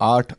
8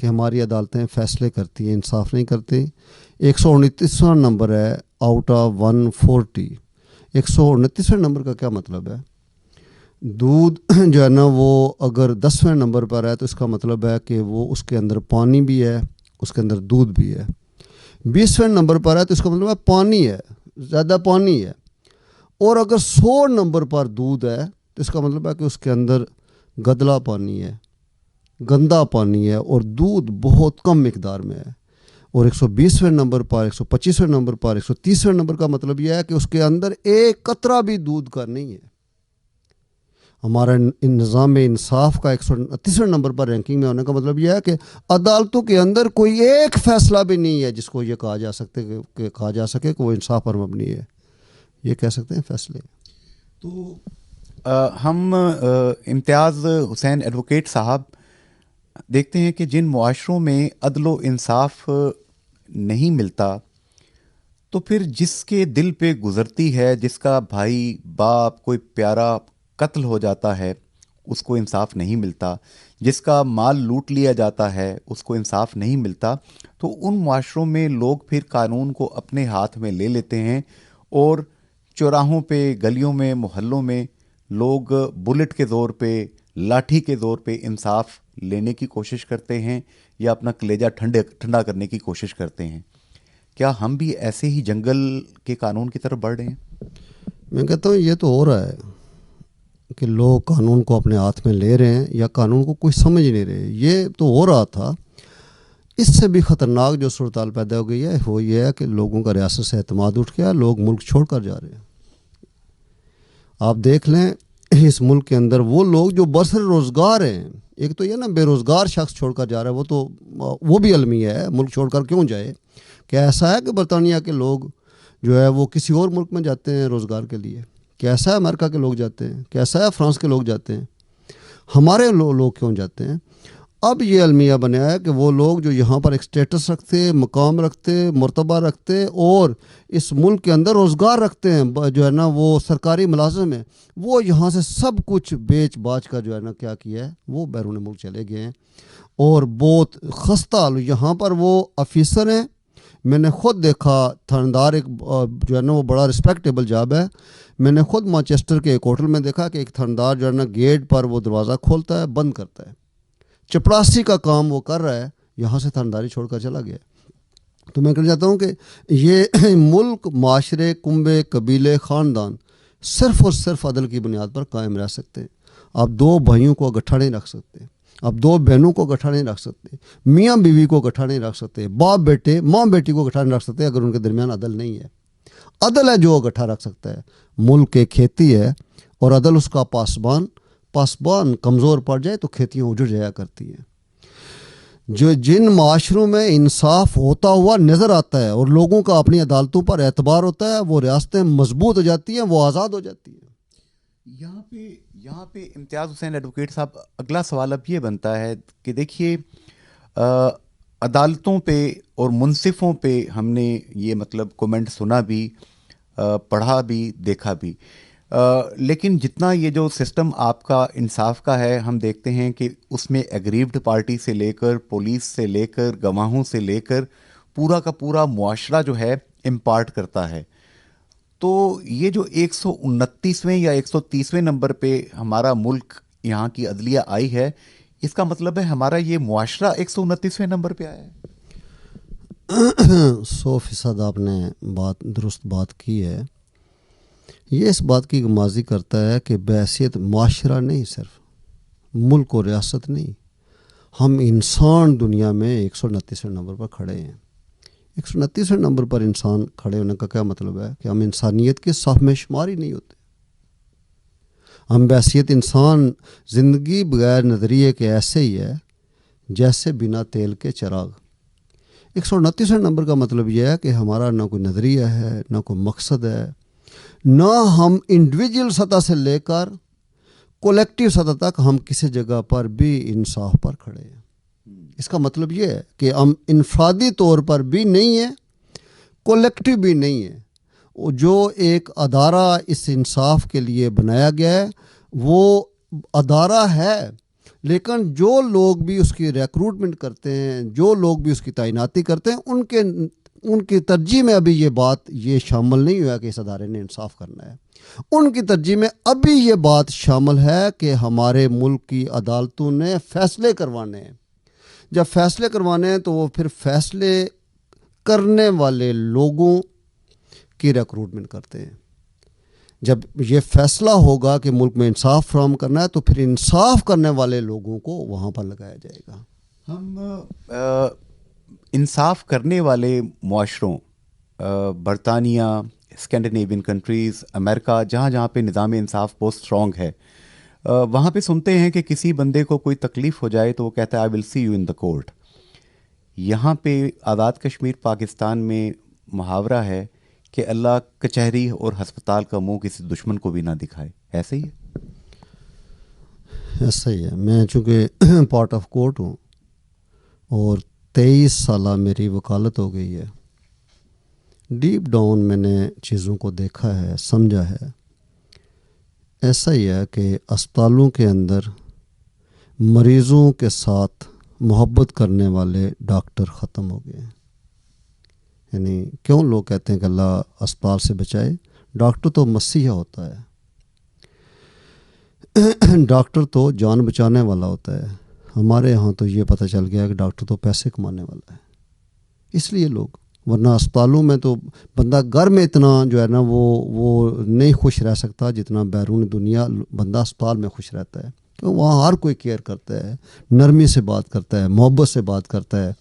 کہ ہماری عدالتیں فیصلے کرتی ہیں، انصاف نہیں کرتی. 129واں نمبر ہے آؤٹ آف 140. 129ویں نمبر کا کیا مطلب ہے؟ دودھ جو ہے نا وہ اگر 10ویں نمبر پر ہے تو اس کا مطلب ہے کہ وہ اس کے اندر پانی بھی ہے، اس کے اندر دودھ بھی ہے. 20ویں نمبر پر ہے تو اس کا مطلب ہے پانی ہے، زیادہ پانی ہے. اور اگر 100 نمبر پر دودھ ہے تو اس کا مطلب ہے کہ اس کے اندر گدلا پانی ہے، گندا پانی ہے، اور دودھ بہت کم مقدار میں ہے. اور 120ویں نمبر پر، 125ویں نمبر پر، 130ویں نمبر کا مطلب یہ ہے کہ اس کے اندر ایک قطرہ بھی دودھ کا نہیں ہے. ہمارا نظام انصاف کا 129ویں نمبر پر رینکنگ میں ہونے کا مطلب یہ ہے کہ عدالتوں کے اندر کوئی ایک فیصلہ بھی نہیں ہے جس کو یہ کہا جا سکے کہ وہ انصاف پر مبنی ہے. یہ کہہ سکتے ہیں فیصلے. تو ہم امتیاز حسین ایڈوکیٹ صاحب دیکھتے ہیں کہ جن معاشروں میں عدل و انصاف نہیں ملتا تو پھر جس کے دل پہ گزرتی ہے، جس کا بھائی باپ کوئی پیارا قتل ہو جاتا ہے اس کو انصاف نہیں ملتا، جس کا مال لوٹ لیا جاتا ہے اس کو انصاف نہیں ملتا، تو ان معاشروں میں لوگ پھر قانون کو اپنے ہاتھ میں لے لیتے ہیں اور چوراہوں پہ، گلیوں میں، محلوں میں لوگ بلٹ کے زور پہ، لاٹھی کے زور پہ انصاف لینے کی کوشش کرتے ہیں یا اپنا کلیجہ ٹھنڈا کرنے کی کوشش کرتے ہیں. کیا ہم بھی ایسے ہی جنگل کے قانون کی طرف بڑھ رہے ہیں؟ میں کہتا ہوں یہ تو ہو رہا ہے کہ لوگ قانون کو اپنے ہاتھ میں لے رہے ہیں یا قانون کو کوئی سمجھ نہیں رہے. یہ تو ہو رہا تھا. اس سے بھی خطرناک جو صورتحال پیدا ہو گئی ہے وہ یہ ہے کہ لوگوں کا ریاست سے اعتماد اٹھ گیا، لوگ ملک چھوڑ کر جا رہے ہیں. آپ دیکھ لیں اس ملک کے اندر وہ لوگ جو برسر روزگار ہیں، ایک تو یہ نا بے روزگار شخص چھوڑ کر جا رہا ہے، وہ بھی المیہ ہے. ملک چھوڑ کر کیوں جائے؟ کیا ایسا ہے کہ برطانیہ کے لوگ جو ہے وہ کسی اور ملک میں جاتے ہیں روزگار کے لیے؟ کیسا ہے امریکہ کے لوگ جاتے ہیں؟ کیسا ہے فرانس کے لوگ جاتے ہیں؟ ہمارے لوگ کیوں جاتے ہیں؟ اب یہ المیہ بنا ہے کہ وہ لوگ جو یہاں پر ایک سٹیٹس رکھتے، مقام رکھتے، مرتبہ رکھتے اور اس ملک کے اندر روزگار رکھتے ہیں، جو ہے نا وہ سرکاری ملازم ہیں، وہ یہاں سے سب کچھ بیچ باچ کر جو ہے نا کیا کیا ہے، وہ بیرون ملک چلے گئے ہیں. اور بہت خستہ حال یہاں پر وہ آفیسر ہیں. میں نے خود دیکھا تھاندار ایک جو ہے نا وہ بڑا رسپیکٹیبل جاب ہے. میں نے خود مانچسٹر کے ایک ہوٹل میں دیکھا کہ ایک تھاندار جو ہے نا گیٹ پر وہ دروازہ کھولتا ہے، بند کرتا ہے، چپڑاسی کا کام وہ کر رہا ہے، یہاں سے تھانداری چھوڑ کر چلا گیا. تو میں کہنا چاہتا ہوں کہ یہ ملک، معاشرے، کنبے، قبیلے، خاندان صرف اور صرف عدل کی بنیاد پر قائم رہ سکتے ہیں. آپ دو بھائیوں کو اکٹھا نہیں رکھ سکتے، آپ دو بہنوں کو اکٹھا نہیں رکھ سکتے، میاں بیوی کو اکٹھا نہیں رکھ سکتے، باپ بیٹے، ماں بیٹی کو اکٹھا نہیں رکھ سکتے اگر ان کے درمیان عدل نہیں ہے. عدل ہے جو اکٹھا رکھ سکتا ہے. ملک ایک کھیتی ہے اور عدل اس کا پاسبان کمزور پڑ جائے تو کھیتیاں اجڑ جایا کرتی ہیں. جن معاشروں میں انصاف ہوتا ہوا نظر آتا ہے اور لوگوں کا اپنی عدالتوں پر اعتبار ہوتا ہے، وہ ریاستیں مضبوط ہو جاتی ہیں، وہ آزاد ہو جاتی ہیں. یہاں پہ امتیاز حسین ایڈوکیٹ صاحب اگلا سوال اب یہ بنتا ہے کہ دیکھیے عدالتوں پہ اور منصفوں پہ ہم نے یہ مطلب کومنٹ سنا بھی، پڑھا بھی، دیکھا بھی، لیکن جتنا یہ جو سسٹم آپ کا انصاف کا ہے ہم دیکھتے ہیں کہ اس میں ایگریوڈ پارٹی سے لے کر، پولیس سے لے کر، گواہوں سے لے کر پورا کا پورا معاشرہ جو ہے امپارٹ کرتا ہے. تو یہ جو 129ویں یا 130ویں نمبر پہ ہمارا ملک، یہاں کی عدلیہ آئی ہے، اس کا مطلب ہے ہمارا یہ معاشرہ 129ویں نمبر پہ آیا ہے. 100% آپ نے درست بات کی ہے. یہ اس بات کی غمازی کرتا ہے کہ بحیثیت معاشرہ نہیں، صرف ملک و ریاست نہیں، ہم انسان دنیا میں 129ویں نمبر پر کھڑے ہیں. 129ویں نمبر پر انسان کھڑے ہونے کا کیا مطلب ہے کہ ہم انسانیت کے صف میں شمار ہی نہیں ہوتے. ہم بحیثیت انسان زندگی بغیر نظریے کے ایسے ہی ہے جیسے بنا تیل کے چراغ. 129ویں نمبر کا مطلب یہ ہے کہ ہمارا نہ کوئی نظریہ ہے، نہ کوئی مقصد ہے، نہ ہم انڈیویجول سطح سے لے کر کولیکٹیو سطح تک ہم کسی جگہ پر بھی انصاف پر کھڑے ہیں. اس کا مطلب یہ ہے کہ ہم انفرادی طور پر بھی نہیں ہیں، کولیکٹیو بھی نہیں ہیں. جو ایک ادارہ اس انصاف کے لیے بنایا گیا ہے وہ ادارہ ہے، لیکن جو لوگ بھی اس کی ریکروٹمنٹ کرتے ہیں، جو لوگ بھی اس کی تعیناتی کرتے ہیں، ان کی ترجیح میں ابھی یہ شامل نہیں ہوا کہ اس ادارے نے انصاف کرنا ہے. ان کی ترجیح میں ابھی یہ بات شامل ہے کہ ہمارے ملک کی عدالتوں نے فیصلے کروانے ہیں. جب فیصلے کروانے ہیں تو وہ پھر فیصلے کرنے والے لوگوں کی ریکروٹمنٹ کرتے ہیں. جب یہ فیصلہ ہوگا کہ ملک میں انصاف فراہم کرنا ہے تو پھر انصاف کرنے والے لوگوں کو وہاں پر لگایا جائے گا. ہم انصاف کرنے والے معاشروں، برطانیہ، اسکینڈینیوین کنٹریز، امریکہ، جہاں جہاں پہ نظام انصاف بہت اسٹرانگ ہے، وہاں پہ سنتے ہیں کہ کسی بندے کو کوئی تکلیف ہو جائے تو وہ کہتا ہے آئی ول سی یو ان دا کورٹ. یہاں پہ آزاد کشمیر پاکستان میں محاورہ ہے کہ اللہ کچہری اور ہسپتال کا منہ کسی دشمن کو بھی نہ دکھائے. ایسے ہی ہے؟ ایسا ہی ہے. میں چونکہ پارٹ آف کورٹ ہوں اور 23 سالہ میری وکالت ہو گئی ہے، ڈیپ ڈاؤن میں نے چیزوں کو دیکھا ہے، سمجھا ہے. ایسا ہی ہے کہ اسپتالوں کے اندر مریضوں کے ساتھ محبت کرنے والے ڈاکٹر ختم ہو گئے ہیں. یعنی کیوں لوگ کہتے ہیں کہ اللہ اسپتال سے بچائے؟ ڈاکٹر تو مسیحا ہوتا ہے، ڈاکٹر تو جان بچانے والا ہوتا ہے. ہمارے ہاں تو یہ پتہ چل گیا کہ ڈاکٹر تو پیسے کمانے والا ہے، اس لیے لوگ، ورنہ اسپتالوں میں تو بندہ گھر میں اتنا جو ہے نا وہ نہیں خوش رہ سکتا جتنا بیرون دنیا بندہ اسپتال میں خوش رہتا ہے. کہ وہاں ہر کوئی کیئر کرتا ہے، نرمی سے بات کرتا ہے، محبت سے بات کرتا ہے.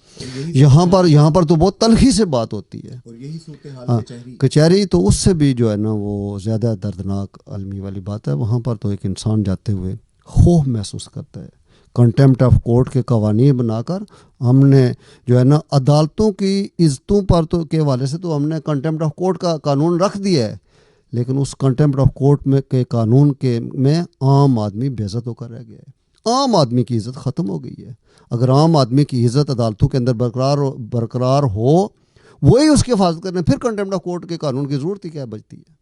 یہاں پر تو بہت تلخی سے بات ہوتی ہے. اور یہی صورتحال کچہری تو اس سے بھی جو ہے نا وہ زیادہ دردناک عالمی والی بات ہے. وہاں پر تو ایک انسان جاتے ہوئے خوف محسوس کرتا ہے. کنٹیمپٹ آف کورٹ کے قوانین بنا کر ہم نے جو ہے نا عدالتوں کی عزتوں پر تو کے حوالے سے تو ہم نے کنٹیمپٹ آف کورٹ کا قانون رکھ دیا ہے، لیکن اس کنٹیمپٹ آف کورٹ میں کے قانون کے میں عام آدمی بے عزت ہو کر رہ گیا ہے. عام آدمی کی عزت ختم ہو گئی ہے. اگر عام آدمی کی عزت عدالتوں کے اندر برقرار ہو، وہی اس کی حفاظت کرنے، پھر کنٹیمپٹ آف کورٹ کے قانون کی ضرورت ہی کیا بچتی ہے؟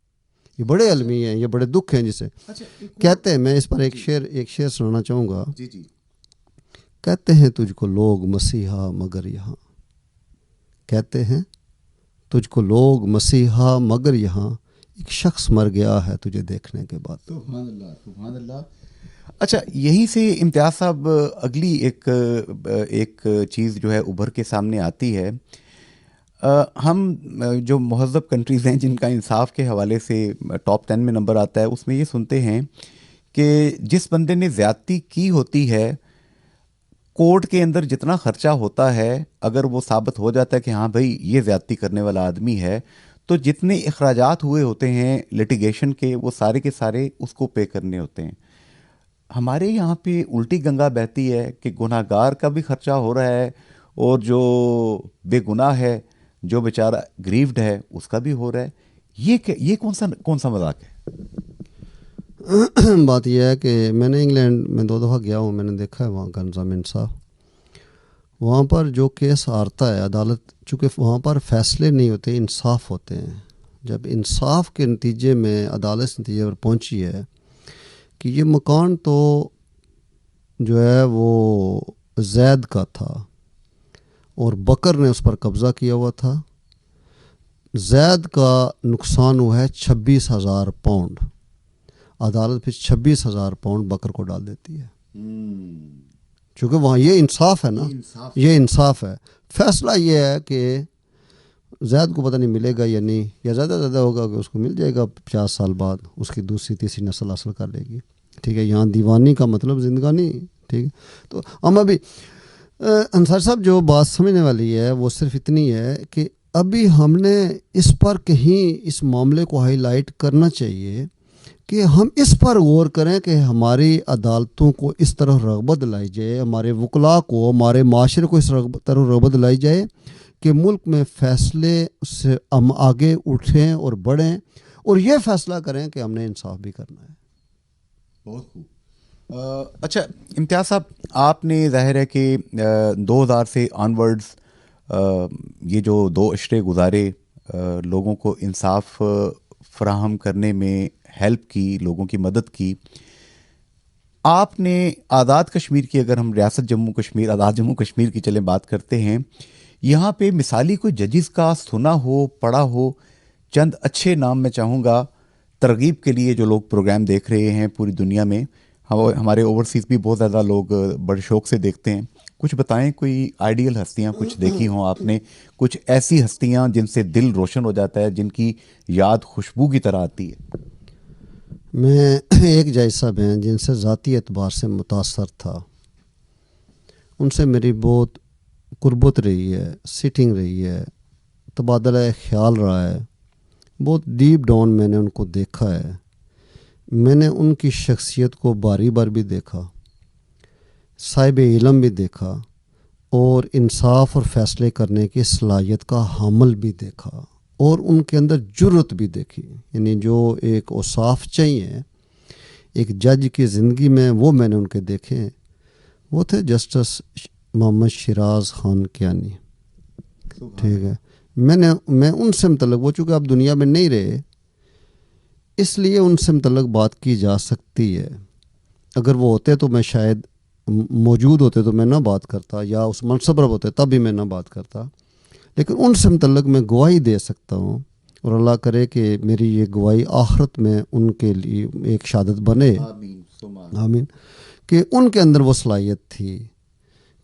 یہ بڑے علمی ہیں، یہ بڑے دکھ ہیں جسے کہتے ہیں. میں اس پر ایک شعر سنانا چاہوں گا. جی. کہتے ہیں تجھ کو لوگ مسیحا مگر یہاں، کہتے ہیں تجھ کو لوگ مسیحا مگر یہاں ایک شخص مر گیا ہے تجھے دیکھنے کے بعد. سبحان اللہ، سبحان اللہ. اچھا، یہیں سے امتیاز صاحب اگلی ایک چیز جو ہے ابھر کے سامنے آتی ہے. ہم جو مہذب کنٹریز ہیں جن کا انصاف کے حوالے سے ٹاپ 10 میں نمبر آتا ہے، اس میں یہ سنتے ہیں کہ جس بندے نے زیادتی کی ہوتی ہے، کورٹ کے اندر جتنا خرچہ ہوتا ہے، اگر وہ ثابت ہو جاتا ہے کہ ہاں بھائی یہ زیادتی کرنے والا آدمی ہے، تو جتنے اخراجات ہوئے ہوتے ہیں لٹیگیشن کے، وہ سارے کے سارے اس کو پے کرنے ہوتے ہیں. ہمارے یہاں پہ الٹی گنگا بہتی ہے کہ گناہ گار کا بھی خرچہ ہو رہا ہے اور جو بے گناہ ہے، جو بیچارہ گریوڈ ہے، اس کا بھی ہو رہا ہے. یہ کون سا مذاق ہے؟ بات یہ ہے کہ میں نے انگلینڈ میں 2 دفعہ گیا ہوں، میں نے دیکھا ہے وہاں کا نظام انصاف. وہاں پر جو کیس ہارتا ہے عدالت، چونکہ وہاں پر فیصلے نہیں ہوتے، انصاف ہوتے ہیں. جب انصاف کے نتیجے میں عدالت اس نتیجے پر پہنچی ہے کہ یہ مکان تو جو ہے وہ زید کا تھا اور بکر نے اس پر قبضہ کیا ہوا تھا، زید کا نقصان ہوا ہے 26,000 پاؤنڈ، عدالت پھر 26,000 پاؤنڈ بکر کو ڈال دیتی ہے. چونکہ وہاں یہ انصاف ہے نا، یہ انصاف ہے. فیصلہ یہ ہے کہ زید کو پتہ نہیں ملے گا یا نہیں، یا زیادہ ہوگا کہ اس کو مل جائے گا 50 سال بعد، اس کی دوسری تیسری نسل حاصل کر لے گی. ٹھیک ہے، یہاں دیوانی کا مطلب زندگانی. ٹھیک ہے، تو ہم ابھی انصاری صاحب جو بات سمجھنے والی ہے وہ صرف اتنی ہے کہ ابھی ہم نے اس پر کہیں اس معاملے کو ہائی لائٹ کرنا چاہیے کہ ہم اس پر غور کریں کہ ہماری عدالتوں کو اس طرح رغبت دلائی جائے، ہمارے وکلاء کو، ہمارے معاشرے کو اس طرح رغبت دلائی جائے کہ ملک میں فیصلے سے ہم آگے اٹھیں اور بڑھیں اور یہ فیصلہ کریں کہ ہم نے انصاف بھی کرنا ہے. بہت خوب. اچھا امتیاز صاحب، آپ نے ظاہر ہے کہ 2000 سے آنورڈز یہ جو 2 عشرے گزارے، لوگوں کو انصاف فراہم کرنے میں ہیلپ کی، لوگوں کی مدد کی. آپ نے آزاد کشمیر کی، اگر ہم ریاست جموں کشمیر، آزاد جموں کشمیر کی چلیں بات کرتے ہیں، یہاں پہ مثالی کوئی ججز کا سنا ہو، پڑھا ہو، چند اچھے نام میں چاہوں گا ترغیب کے لیے جو لوگ پروگرام دیکھ رہے ہیں پوری دنیا میں، ہمارے اوورسیز بھی بہت زیادہ لوگ بڑے شوق سے دیکھتے ہیں، کچھ بتائیں کوئی آئیڈیل ہستیاں کچھ دیکھی ہوں آپ نے، کچھ ایسی ہستیاں جن سے دل روشن ہو جاتا ہے، جن کی یاد خوشبو کی طرح آتی ہے؟ میں ایک جج صاحب ہیں جن سے ذاتی اعتبار سے متاثر تھا، ان سے میری بہت قربت رہی ہے، سیٹنگ رہی ہے، تبادلہ خیال رہا ہے، بہت ڈیپ ڈاؤن میں نے ان کو دیکھا ہے، میں نے ان کی شخصیت کو باری بار بھی دیکھا، صاحب علم بھی دیکھا، اور انصاف اور فیصلے کرنے کی صلاحیت کا حامل بھی دیکھا، اور ان کے اندر جرت بھی دیکھی، یعنی جو ایک اوصاف چاہیے ایک جج کی زندگی میں، وہ میں نے ان کے دیکھے۔ وہ تھے جسٹس محمد شیراز خان کیانی، ٹھیک ہے۔ میں ان سے متعلق، وہ چونکہ اب دنیا میں نہیں رہے، اس لیے ان سے متعلق بات کی جا سکتی ہے۔ اگر وہ ہوتے تو میں شاید موجود ہوتے تو میں نہ بات کرتا، یا اس منصب پر ہوتے تب بھی میں نہ بات کرتا، لیکن ان سے متعلق میں گواہی دے سکتا ہوں، اور اللہ کرے کہ میری یہ گواہی آخرت میں ان کے لیے ایک شہادت بنے، آمین، کہ ان کے اندر وہ صلاحیت تھی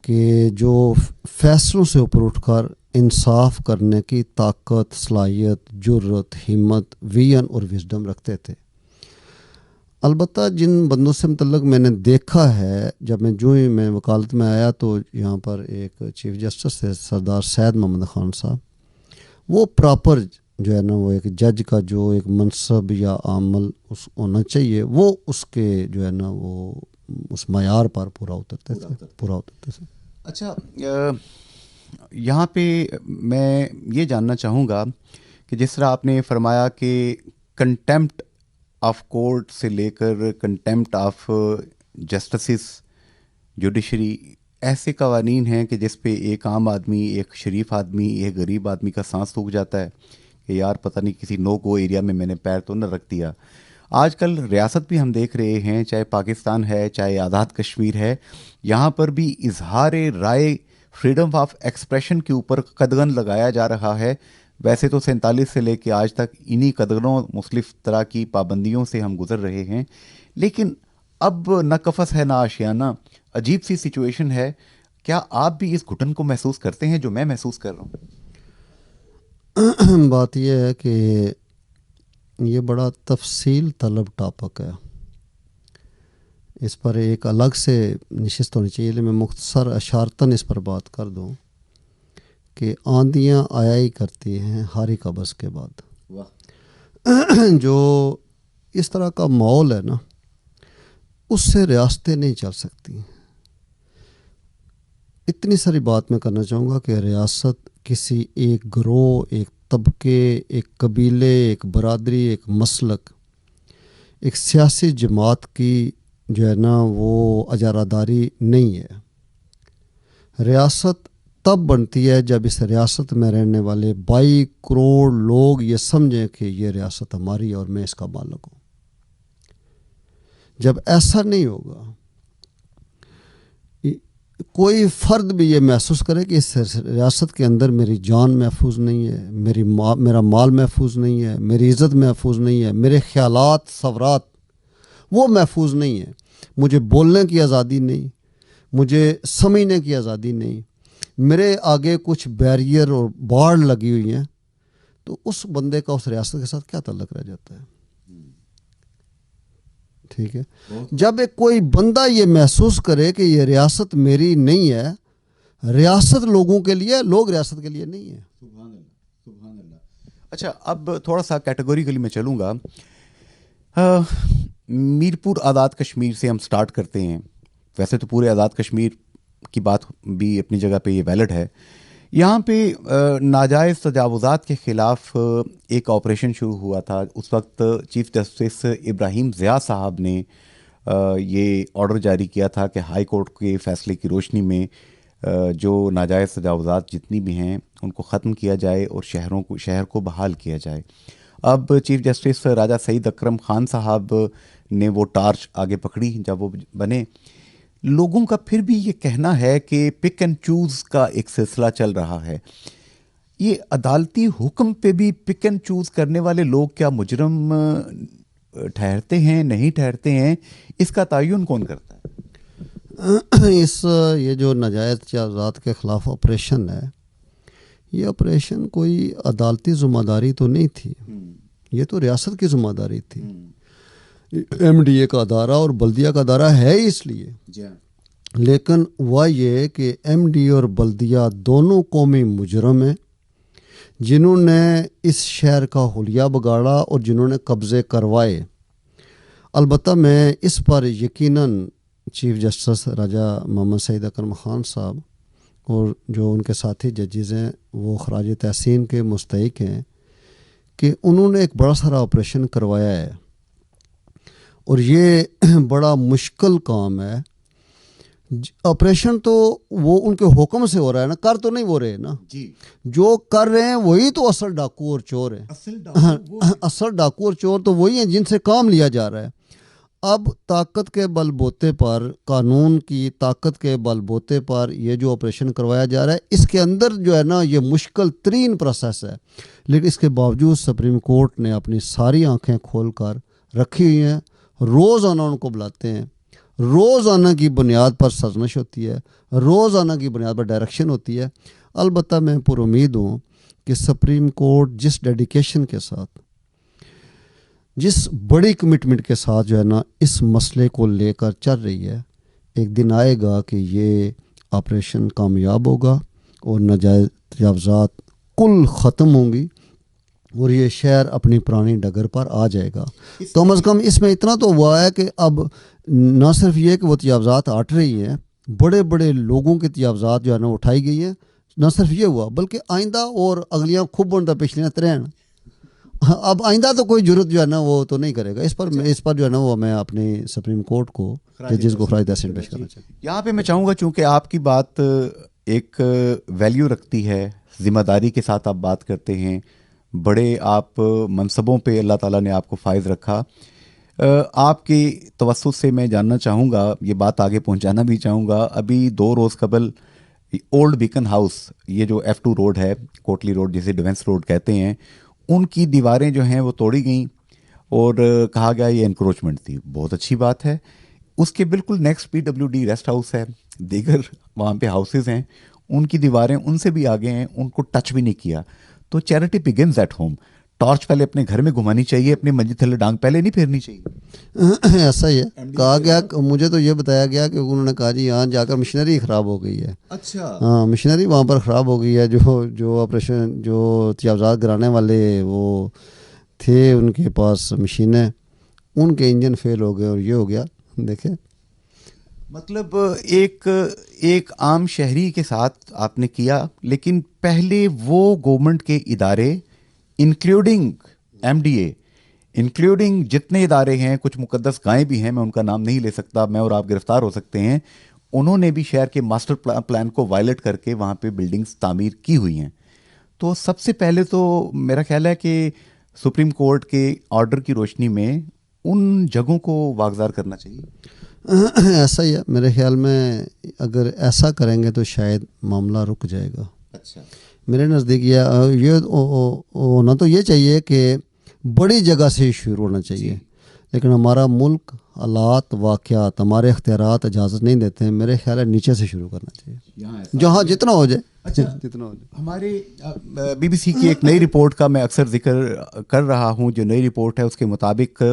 کہ جو فیصلوں سے اوپر اٹھ کر انصاف کرنے کی طاقت، صلاحیت، جرت، ہمت، ویژن اور وزڈم رکھتے تھے۔ البتہ جن بندوں سے متعلق میں نے دیکھا ہے، جب میں میں وکالت میں آیا تو یہاں پر ایک چیف جسٹس تھے سردار سید محمد خان صاحب، وہ پراپر جو ہے نا، وہ ایک جج کا جو ایک منصب یا عمل ہونا چاہیے، وہ اس کے جو ہے نا وہ اس معیار پر پورا اترتے تھے۔ اچھا، یہاں پہ میں یہ جاننا چاہوں گا کہ جس طرح آپ نے فرمایا کہ کنٹیمپٹ آف کورٹ سے لے کر کنٹیمپٹ آف جسٹسز، جوڈیشری، ایسے قوانین ہیں کہ جس پہ ایک عام آدمی، ایک شریف آدمی، ایک غریب آدمی کا سانس رک جاتا ہے کہ یار پتہ نہیں کسی نو گو ایریا میں نے پیر تو نہ رکھ دیا۔ آج کل ریاست بھی ہم دیکھ رہے ہیں، چاہے پاکستان ہے، چاہے آزاد کشمیر ہے، یہاں پر بھی اظہار رائے، فریڈم آف ایکسپریشن کے اوپر قدغن لگایا جا رہا ہے۔ ویسے تو 47 سے لے کے آج تک انہی قدغنوں، مختلف طرح کی پابندیوں سے ہم گزر رہے ہیں، لیکن اب نہ قفس ہے نہ آشیانہ، عجیب سی سچویشن ہے۔ کیا آپ بھی اس گھٹن کو محسوس کرتے ہیں جو میں محسوس کر رہا ہوں؟ بات یہ ہے کہ یہ بڑا تفصیل طلب ٹاپک ہے، اس پر ایک الگ سے نشست ہونی چاہیے، لیکن میں مختصر اشارتاً اس پر بات کر دوں کہ آندیاں آیا ہی کرتی ہیں ہاری قبض کے بعد۔ جو اس طرح کا ماحول ہے نا، اس سے ریاستیں نہیں چل سکتی۔ اتنی ساری بات میں کرنا چاہوں گا کہ ریاست کسی ایک گروہ، ایک طبقے، ایک قبیلے، ایک برادری، ایک مسلک، ایک سیاسی جماعت کی جو ہے نا وہ اجارہ داری نہیں ہے۔ ریاست تب بنتی ہے جب اس ریاست میں رہنے والے 22 کروڑ لوگ یہ سمجھیں کہ یہ ریاست ہماری ہے اور میں اس کا مالک ہوں۔ جب ایسا نہیں ہوگا، کوئی فرد بھی یہ محسوس کرے کہ اس ریاست کے اندر میری جان محفوظ نہیں ہے، میرا مال محفوظ نہیں ہے، میری عزت محفوظ نہیں ہے، میرے خیالات، ثورات وہ محفوظ نہیں ہے، مجھے بولنے کی آزادی نہیں، مجھے سمجھنے کی آزادی نہیں، میرے آگے کچھ بیریئر اور باڑ لگی ہوئی ہیں، تو اس بندے کا اس ریاست کے ساتھ کیا تعلق رہ جاتا ہے؟ ٹھیک ہے، جب ایک کوئی بندہ یہ محسوس کرے کہ یہ ریاست میری نہیں ہے، ریاست لوگوں کے لیے، لوگ ریاست کے لیے نہیں ہے۔ سبحان اللہ، سبحان اللہ۔ اچھا، اب تھوڑا سا کیٹیگوریکلی میں چلوں گا۔ میرپور آزاد کشمیر سے ہم سٹارٹ کرتے ہیں۔ ویسے تو پورے آزاد کشمیر کی بات بھی اپنی جگہ پہ یہ ویلڈ ہے۔ یہاں پہ ناجائز تجاوزات کے خلاف ایک آپریشن شروع ہوا تھا۔ اس وقت چیف جسٹس ابراہیم ضیاء صاحب نے یہ آرڈر جاری کیا تھا کہ ہائی کورٹ کے فیصلے کی روشنی میں جو ناجائز تجاوزات جتنی بھی ہیں ان کو ختم کیا جائے اور شہر کو بحال کیا جائے۔ اب چیف جسٹس راجہ سعید اکرم خان صاحب نے وہ ٹارچ آگے پکڑی جب وہ بنے. لوگوں کا پھر بھی یہ کہنا ہے کہ پک اینڈ چوز کا ایک سلسلہ چل رہا ہے. یہ عدالتی حکم پہ بھی پک اینڈ چوز کرنے والے لوگ کیا مجرم ٹھہرتے ہیں, نہیں ٹھہرتے ہیں؟ اس کا تعین کون کرتا ہے؟ یہ جو ناجائز تجاوزات کے خلاف آپریشن ہے, یہ آپریشن کوئی عدالتی ذمہ داری تو نہیں تھی, یہ تو ریاست کی ذمہ داری تھی. ایم ڈی اے کا ادارہ اور بلدیہ کا ادارہ ہے اس لیے, لیکن ہوا یہ کہ ایم ڈی اے اور بلدیہ دونوں قومی مجرم ہیں جنہوں نے اس شہر کا حلیہ بگاڑا اور جنہوں نے قبضے کروائے. البتہ میں اس پر یقیناً چیف جسٹس راجہ محمد سعید اکرم خان صاحب اور جو ان کے ساتھی ججز ہیں وہ خراج تحسین کے مستحق ہیں کہ انہوں نے ایک بڑا سارا آپریشن کروایا ہے, اور یہ بڑا مشکل کام ہے. آپریشن تو وہ ان کے حکم سے ہو رہا ہے نا, کر تو نہیں ہو رہے نا جی, جو کر رہے ہیں وہی تو اصل ڈاکو اور چور ہیں. اصل ڈاکو اور چور تو وہی ہیں جن سے کام لیا جا رہا ہے. اب طاقت کے بل بوتے پر, قانون کی طاقت کے بل بوتے پر یہ جو آپریشن کروایا جا رہا ہے, اس کے اندر جو ہے نا یہ مشکل ترین پروسیس ہے, لیکن اس کے باوجود سپریم کورٹ نے اپنی ساری آنکھیں کھول کر رکھی ہوئی ہیں. روزانہ ان کو بلاتے ہیں, روزانہ کی بنیاد پر سرزنش ہوتی ہے, روزانہ کی بنیاد پر ڈائریکشن ہوتی ہے. البتہ میں پر امید ہوں کہ سپریم کورٹ جس ڈیڈیکیشن کے ساتھ, جس بڑی کمٹمنٹ کے ساتھ جو ہے نا اس مسئلے کو لے کر چل رہی ہے, ایک دن آئے گا کہ یہ آپریشن کامیاب ہوگا اور ناجائز تجاوزات کل ختم ہوں گی اور یہ شہر اپنی پرانی ڈگر پر آ جائے گا. کم از کم اس میں اتنا تو ہوا ہے کہ اب نہ صرف یہ کہ وہ تجاوزات ہٹ رہی ہیں, بڑے بڑے لوگوں کی تجاوزات جو ہے نا اٹھائی گئی ہیں. نہ صرف یہ ہوا بلکہ آئندہ اور اگلیاں خوب بنتا پچھلیاں ترین. اب آئندہ تو کوئی جرت جو ہے نا وہ تو نہیں کرے گا. اس پر جو ہے نا وہ میں اپنی سپریم کورٹ کو جس کو خراج تحسین پیش کرنا چاہتا ہوں. یہاں پہ میں چاہوں گا, چونکہ آپ کی بات ایک ویلیو رکھتی ہے, ذمہ داری کے ساتھ آپ بات کرتے ہیں, بڑے آپ منصبوں پہ اللہ تعالیٰ نے آپ کو فائز رکھا. آپ کے توسط سے میں جاننا چاہوں گا, یہ بات آگے پہنچانا بھی چاہوں گا. ابھی 2 روز قبل اولڈ بیکن ہاؤس, یہ جو F2 روڈ ہے, کوٹلی روڈ جسے ڈیفینس روڈ کہتے ہیں, ان کی دیواریں جو ہیں وہ توڑی گئیں اور کہا گیا یہ انکروچمنٹ تھی. بہت اچھی بات ہے. اس کے بالکل نیکسٹ PWD ریسٹ ہاؤس ہے, دیگر وہاں پہ ہاؤسز ہیں, ان کی دیواریں ان سے بھی آگے ہیں, ان کو ٹچ بھی نہیں کیا. تو charity begins at home. Torch پہلے اپنے گھر میں گھمانی چاہیے, اپنے منجی تھلے ڈانگ پہلے نہیں پھیرنی چاہیے. ایسا ہی ہے. کہا گیا, مجھے تو یہ بتایا گیا کہ انہوں نے کہا جی یہاں جا کر مشینری خراب ہو گئی ہے. اچھا, ہاں مشینری وہاں پر خراب ہو گئی ہے. جو آپریشن جو تجاوزات کرانے والے وہ تھے, ان کے پاس مشینیں, ان کے انجن فیل ہو گئے اور یہ ہو گیا. دیکھیں مطلب ایک عام شہری کے ساتھ آپ نے کیا, لیکن پہلے وہ گورنمنٹ کے ادارے انکلوڈنگ MDA, انکلوڈنگ جتنے ادارے ہیں, کچھ مقدس گائیں بھی ہیں, میں ان کا نام نہیں لے سکتا, میں اور آپ گرفتار ہو سکتے ہیں, انہوں نے بھی شہر کے ماسٹر پلان کو وائلیٹ کر کے وہاں پہ بلڈنگز تعمیر کی ہوئی ہیں. تو سب سے پہلے تو میرا خیال ہے کہ سپریم کورٹ کے آرڈر کی روشنی میں ان جگہوں کو واگزار کرنا چاہیے. ایسا ہی ہے میرے خیال میں. اگر ایسا کریں گے تو شاید معاملہ رک جائے گا. اچھا, میرے نزدیک یہ ہونا تو یہ چاہیے کہ بڑی جگہ سے شروع ہونا چاہیے, لیکن ہمارا ملک, حالات, واقعات, ہمارے اختیارات اجازت نہیں دیتے ہیں. میرے خیال ہے نیچے سے شروع کرنا چاہیے, جہاں جتنا ہو جائے. اچھا, جتنا ہو جائے. ہمارے BBC کی ایک نئی رپورٹ کا میں اکثر ذکر کر رہا ہوں. جو نئی رپورٹ ہے اس کے مطابق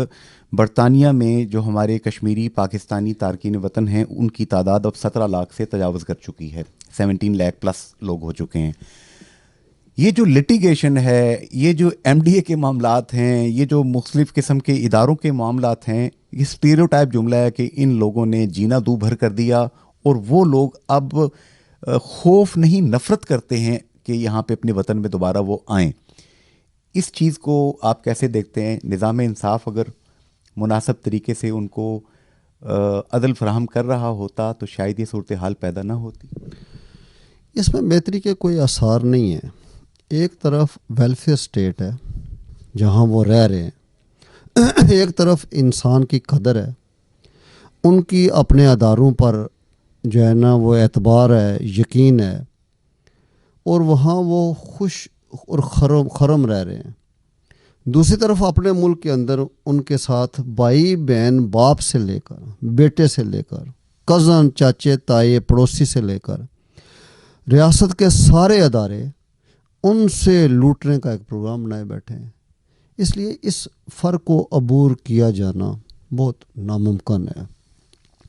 برطانیہ میں جو ہمارے کشمیری پاکستانی تارکین وطن ہیں, ان کی تعداد اب 17 لاکھ سے تجاوز کر چکی ہے. 17 لاکھ پلس لوگ ہو چکے ہیں. یہ جو لٹیگیشن ہے, یہ جو MDA کے معاملات ہیں, یہ جو مختلف قسم کے اداروں کے معاملات ہیں, یہ اسٹیریوٹائپ جملہ ہے کہ ان لوگوں نے جینا دو بھر کر دیا, اور وہ لوگ اب خوف نہیں نفرت کرتے ہیں کہ یہاں پہ اپنے وطن میں دوبارہ وہ آئیں. اس چیز کو آپ کیسے دیکھتے ہیں؟ نظام انصاف اگر مناسب طریقے سے ان کو عدل فراہم کر رہا ہوتا تو شاید یہ صورتحال پیدا نہ ہوتی. اس میں بہتری کے کوئی آثار نہیں ہیں. ایک طرف ویلفیئر اسٹیٹ ہے, جہاں وہ رہ رہے ہیں، ایک طرف انسان کی قدر ہے، ان کی اپنے اداروں پر جو ہے نا وہ اعتبار ہے، یقین ہے، اور وہاں وہ خوش اور خرم رہ رہے ہیں۔ دوسری طرف اپنے ملک کے اندر ان کے ساتھ بھائی بہن، باپ سے لے کر بیٹے سے لے کر کزن، چاچے، تائے، پڑوسی سے لے کر ریاست کے سارے ادارے ان سے لوٹنے کا ایک پروگرام بنائے بیٹھے ہیں۔ اس لیے اس فرق کو عبور کیا جانا بہت ناممکن ہے۔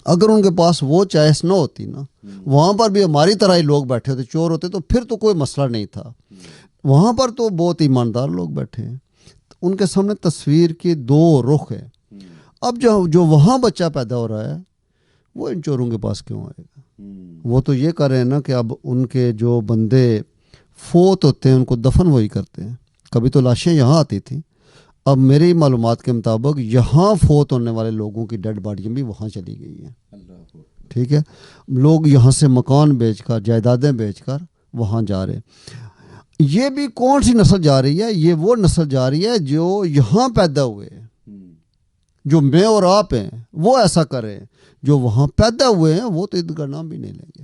اگر ان کے پاس وہ چوائس نہ ہوتی نا، وہاں پر بھی ہماری طرح ہی لوگ بیٹھے ہوتے، چور ہوتے، تو پھر تو کوئی مسئلہ نہیں تھا۔ وہاں پر تو بہت ایماندار لوگ بیٹھے ہیں، ان کے سامنے تصویر کی دو رخ ہے۔ اب جو وہاں بچہ پیدا ہو رہا ہے وہ ان چوروں کے پاس کیوں آئے گا؟ وہ تو یہ کر رہے ہیں نا کہ اب ان کے جو بندے فوت ہوتے ہیں ان کو دفن وہی کرتے ہیں۔ کبھی تو لاشیں یہاں آتی تھیں، اب میری معلومات کے مطابق یہاں فوت ہونے والے لوگوں کی ڈیڈ باڈیاں بھی وہاں چلی گئی ہیں۔ ٹھیک ہے، لوگ یہاں سے مکان بیچ کر، جائیدادیں بیچ کر وہاں جا رہے ہیں۔ یہ بھی کون سی نسل جا رہی ہے؟ یہ وہ نسل جا رہی ہے جو یہاں پیدا ہوئے ہیں، جو میں اور آپ ہیں وہ ایسا کریں۔ جو وہاں پیدا ہوئے ہیں وہ تو ادھر کا نام بھی نہیں لیں گے،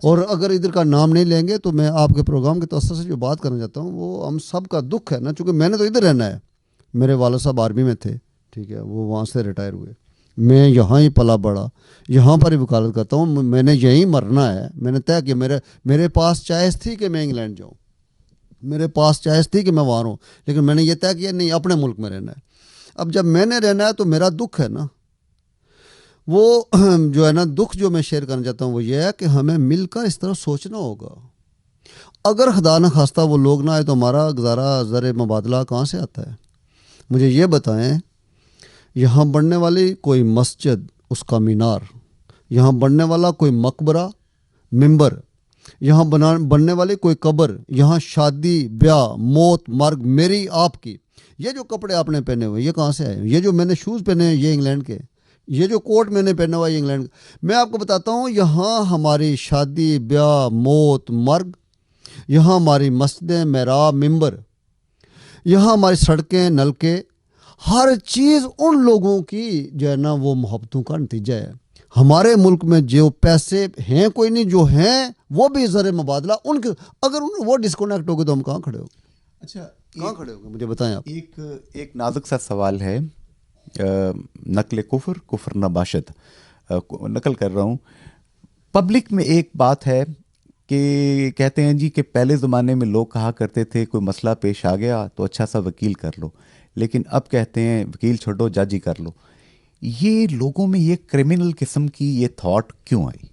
اور اگر ادھر کا نام نہیں لیں گے تو میں آپ کے پروگرام کے توسط سے جو بات کرنا چاہتا ہوں وہ ہم سب کا دکھ ہے نا، چونکہ میں نے تو ادھر رہنا ہے۔ میرے والد صاحب آرمی میں تھے، ٹھیک ہے، وہ وہاں سے ریٹائر ہوئے، میں یہاں ہی پلا بڑا، یہاں پر ہی وکالت کرتا ہوں، میں نے یہیں مرنا ہے۔ میں نے طے کیا، میرے پاس چوائس تھی کہ میں انگلینڈ جاؤں، میرے پاس چوائس تھی کہ میں وہاں رہوں، لیکن میں نے یہ طے کیا نہیں، اپنے ملک میں رہنا ہے۔ اب جب میں نے رہنا ہے تو میرا دکھ ہے نا، وہ جو ہے نا دکھ جو میں شیئر کرنا چاہتا ہوں وہ یہ ہے کہ ہمیں مل کر اس طرح سوچنا ہوگا۔ اگر خدا نہ خواستہ وہ لوگ نہ آئے تو ہمارا گزارا زر مبادلہ کہاں سے آتا ہے؟ مجھے یہ بتائیں، یہاں بننے والی کوئی مسجد، اس کا مینار، یہاں بننے والا کوئی مقبرہ، ممبر، یہاں بننے والی کوئی قبر، یہاں شادی، بیاہ، موت، مرگ، میری آپ کی، یہ جو کپڑے آپ نے پہنے ہوئے یہ کہاں سے آئے؟ یہ جو میں نے شوز پہنے ہیں یہ انگلینڈ کے، یہ جو کوٹ میں نے پہنا ہوا یہ انگلینڈ کا۔ میں آپ کو بتاتا ہوں، یہاں ہماری شادی، بیاہ، موت، مرگ، یہاں ہماری مسجدیں، محراب، ممبر، یہاں ہماری سڑکیں، نلکے، ہر چیز ان لوگوں کی جو ہے نا وہ محبتوں کا نتیجہ ہے۔ ہمارے ملک میں جو پیسے ہیں کوئی نہیں، جو ہیں وہ بھی زر مبادلہ ان کے، اگر وہ ڈسکونیکٹ ہو گئے تو ہم کہاں کھڑے ہو گے؟ اچھا، کہاں کھڑے ہو گے مجھے بتائیں آپ۔ ایک نازک سا سوال ہے، نقل کفر نہ باشد، نقل کر رہا ہوں۔ پبلک میں ایک بات ہے کہ کہتے ہیں جی کہ پہلے زمانے میں لوگ کہا کرتے تھے کوئی مسئلہ پیش آ گیا تو اچھا سا وکیل کر لو، لیکن اب کہتے ہیں وکیل چھوڑو، جج ہی کر لو۔ یہ لوگوں میں یہ کرمنل قسم کی یہ تھاٹ کیوں آئی؟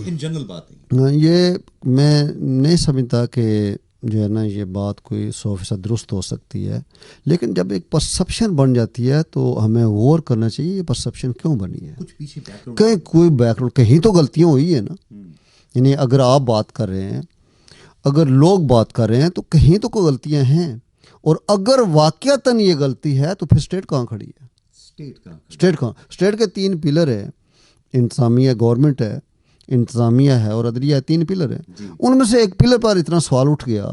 ان جنرل بات ہے یہ، میں نہیں سمجھتا کہ جو ہے نا یہ بات کوئی 100% درست ہو سکتی ہے، لیکن جب ایک پرسپشن بن جاتی ہے تو ہمیں غور کرنا چاہیے یہ پرسپشن کیوں بنی ہے، کچھ پیچھے کہیں کوئی بیک گراؤنڈ، کہیں تو غلطیاں ہوئی ہیں نا۔ یعنی اگر آپ بات کر رہے ہیں، اگر لوگ بات کر رہے ہیں تو کہیں تو کوئی غلطیاں ہیں، اور اگر واقعتاً یہ غلطی ہے تو پھر اسٹیٹ کہاں کھڑی ہے؟ اسٹیٹ کے 3 پلر ہے، انتظامیہ گورنمنٹ ہے، انتظامیہ ہے اور عدلیہ ہے، 3 پلر ہیں۔ ان میں سے ایک پلر پر اتنا سوال اٹھ گیا،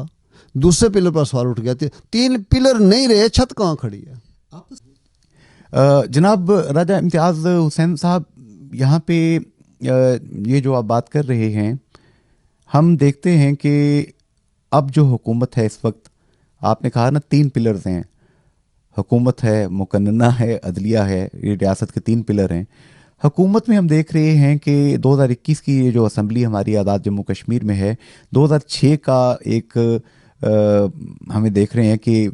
دوسرے پلر پر سوال اٹھ گیا، 3 پلر نہیں رہے، چھت کہاں کھڑی ہے؟ جناب راجہ امتیاز حسین صاحب، یہاں پہ یہ جو آپ بات کر رہے ہیں، ہم دیکھتے ہیں کہ اب جو حکومت ہے اس وقت، آپ نے کہا نا 3 پلرز ہیں، حکومت ہے، مقننہ ہے، عدلیہ ہے، یہ ریاست کے 3 پلر ہیں۔ حکومت میں ہم دیکھ رہے ہیں کہ 2021 کی یہ جو اسمبلی ہماری آزاد جموں کشمیر میں ہے، 2006 کا ایک ہمیں دیکھ رہے ہیں کہ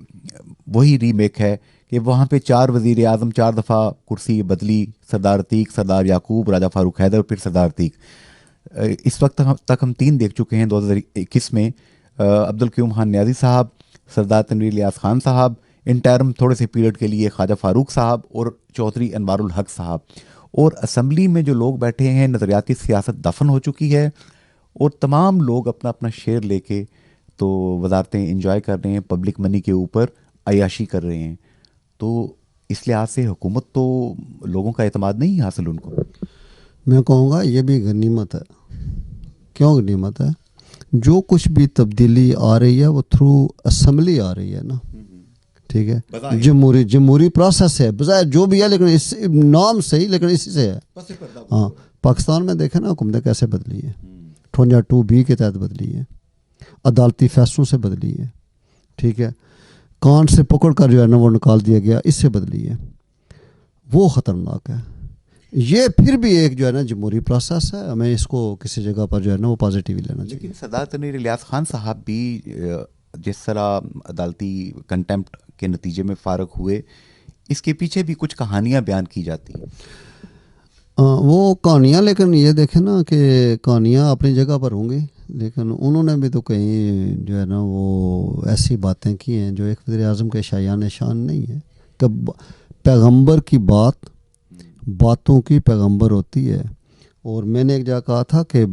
وہی ری میک ہے کہ وہاں پہ 4 وزیر اعظم 4 دفعہ کرسی بدلی، سردار عتیق، سردار یعقوب، راجہ فاروق حیدر اور پھر سردار عتیق۔ اس وقت تک ہم 3 دیکھ چکے ہیں۔ 2021 میں عبدالقیوم خان نیازی صاحب، سردار تنویر الیاس خان صاحب، انٹرم تھوڑے سے پیریڈ کے لیے خواجہ فاروق صاحب اور چودھری انوار الحق صاحب، اور اسمبلی میں جو لوگ بیٹھے ہیں، نظریاتی سیاست دفن ہو چکی ہے اور تمام لوگ اپنا اپنا شیئر لے کے تو وزارتیں انجوائے کر رہے ہیں، پبلک منی کے اوپر عیاشی کر رہے ہیں۔ تو اس لحاظ سے حکومت تو لوگوں کا اعتماد نہیں حاصل ان کو۔ میں کہوں گا یہ بھی غنیمت ہے۔ کیوں غنیمت ہے؟ جو کچھ بھی تبدیلی آ رہی ہے وہ تھرو اسمبلی آ رہی ہے نا، ٹھیک ہے، جمہوری پروسیس ہے بظاہر جو بھی ہے، لیکن اس نام صحیح لیکن اسی سے ہے. ہاں پاکستان میں دیکھیں نا حکومتیں کیسے بدلی ہے، 52B کے تحت بدلی ہے، عدالتی فیصلوں سے بدلی ہے، ٹھیک ہے، کان سے پکڑ کر جو ہے نا وہ نکال دیا گیا، اس سے بدلی ہے. وہ خطرناک ہے. یہ پھر بھی ایک جو ہے نا جمہوری پروسیس ہے، ہمیں اس کو کسی جگہ پر جو ہے نا وہ پازیٹیولی لینا چاہیے. لیکن سردار تنویر الیاس خان صاحب بھی جس طرح عدالتی کنٹمپٹ کے نتیجے میں فارغ ہوئے، اس کے پیچھے بھی کچھ کہانیاں بیان کی جاتی ہیں. وہ کہانیاں، لیکن یہ دیکھیں نا کہ کہانیاں اپنی جگہ پر ہوں گی، لیکن انہوں نے بھی تو کہیں جو ہے نا وہ ایسی باتیں کی ہیں جو ایک وزیر اعظم کے شایان شان نہیں ہے. کہ پیغمبر کی باتوں کی پیغمبر ہوتی ہے. اور میں نے ایک جگہ کہا تھا کہ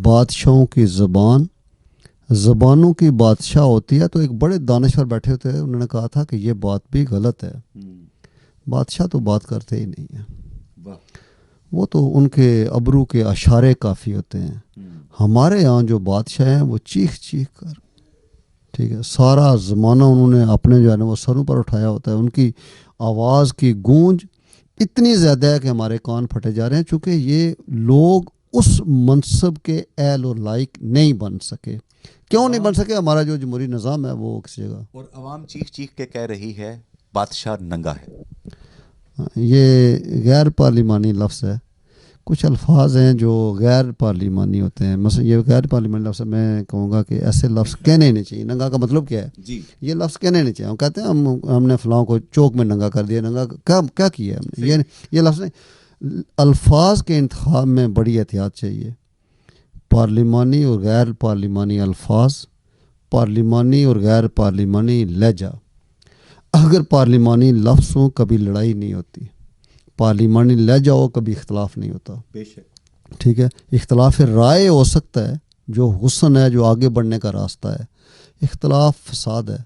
بادشاہوں کی زبانوں کی بادشاہ ہوتی ہے. تو ایک بڑے دانشور بیٹھے ہوتے ہیں، انہوں نے کہا تھا کہ یہ بات بھی غلط ہے، بادشاہ تو بات کرتے ہی نہیں ہیں، وہ تو ان کے ابرو کے اشارے کافی ہوتے ہیں. ہمارے یہاں جو بادشاہ ہیں وہ چیخ کر، ٹھیک ہے، سارا زمانہ انہوں نے اپنے جو ہے نا وہ سروں پر اٹھایا ہوتا ہے. ان کی آواز کی گونج اتنی زیادہ ہے کہ ہمارے کان پھٹے جا رہے ہیں، چونکہ یہ لوگ اس منصب کے اہل اور لائق نہیں بن سکے. کیوں نہیں بن سکے؟ ہمارا جو جمہوری نظام ہے وہ کسی جگہ، اور عوام چیخ کے کہہ رہی ہے بادشاہ ننگا ہے. یہ غیر پارلیمانی لفظ ہے. کچھ الفاظ ہیں جو غیر پارلیمانی ہوتے ہیں، مثلا یہ غیر پارلیمانی لفظ ہے. میں کہوں گا کہ ایسے لفظ کہنے ہی نہیں چاہیے. ننگا کا مطلب کیا ہے؟ جی یہ لفظ کہنے نہیں چاہیے. ہم کہتے ہیں ہم نے فلاں کو چوک میں ننگا کر دیا. ننگا کیا کیا ہے ہم نے؟ یہ لفظ نہیں. الفاظ کے انتخاب میں بڑی احتیاط چاہیے. پارلیمانی اور غیر پارلیمانی الفاظ، پارلیمانی اور غیر پارلیمانی لہجہ. اگر پارلیمانی لفظ ہوں کبھی لڑائی نہیں ہوتی، پارلیمانی لہجہ ہو کبھی اختلاف نہیں ہوتا. بے شک. ٹھیک ہے، اختلاف رائے ہو سکتا ہے جو حسن ہے، جو آگے بڑھنے کا راستہ ہے. اختلاف فساد ہے،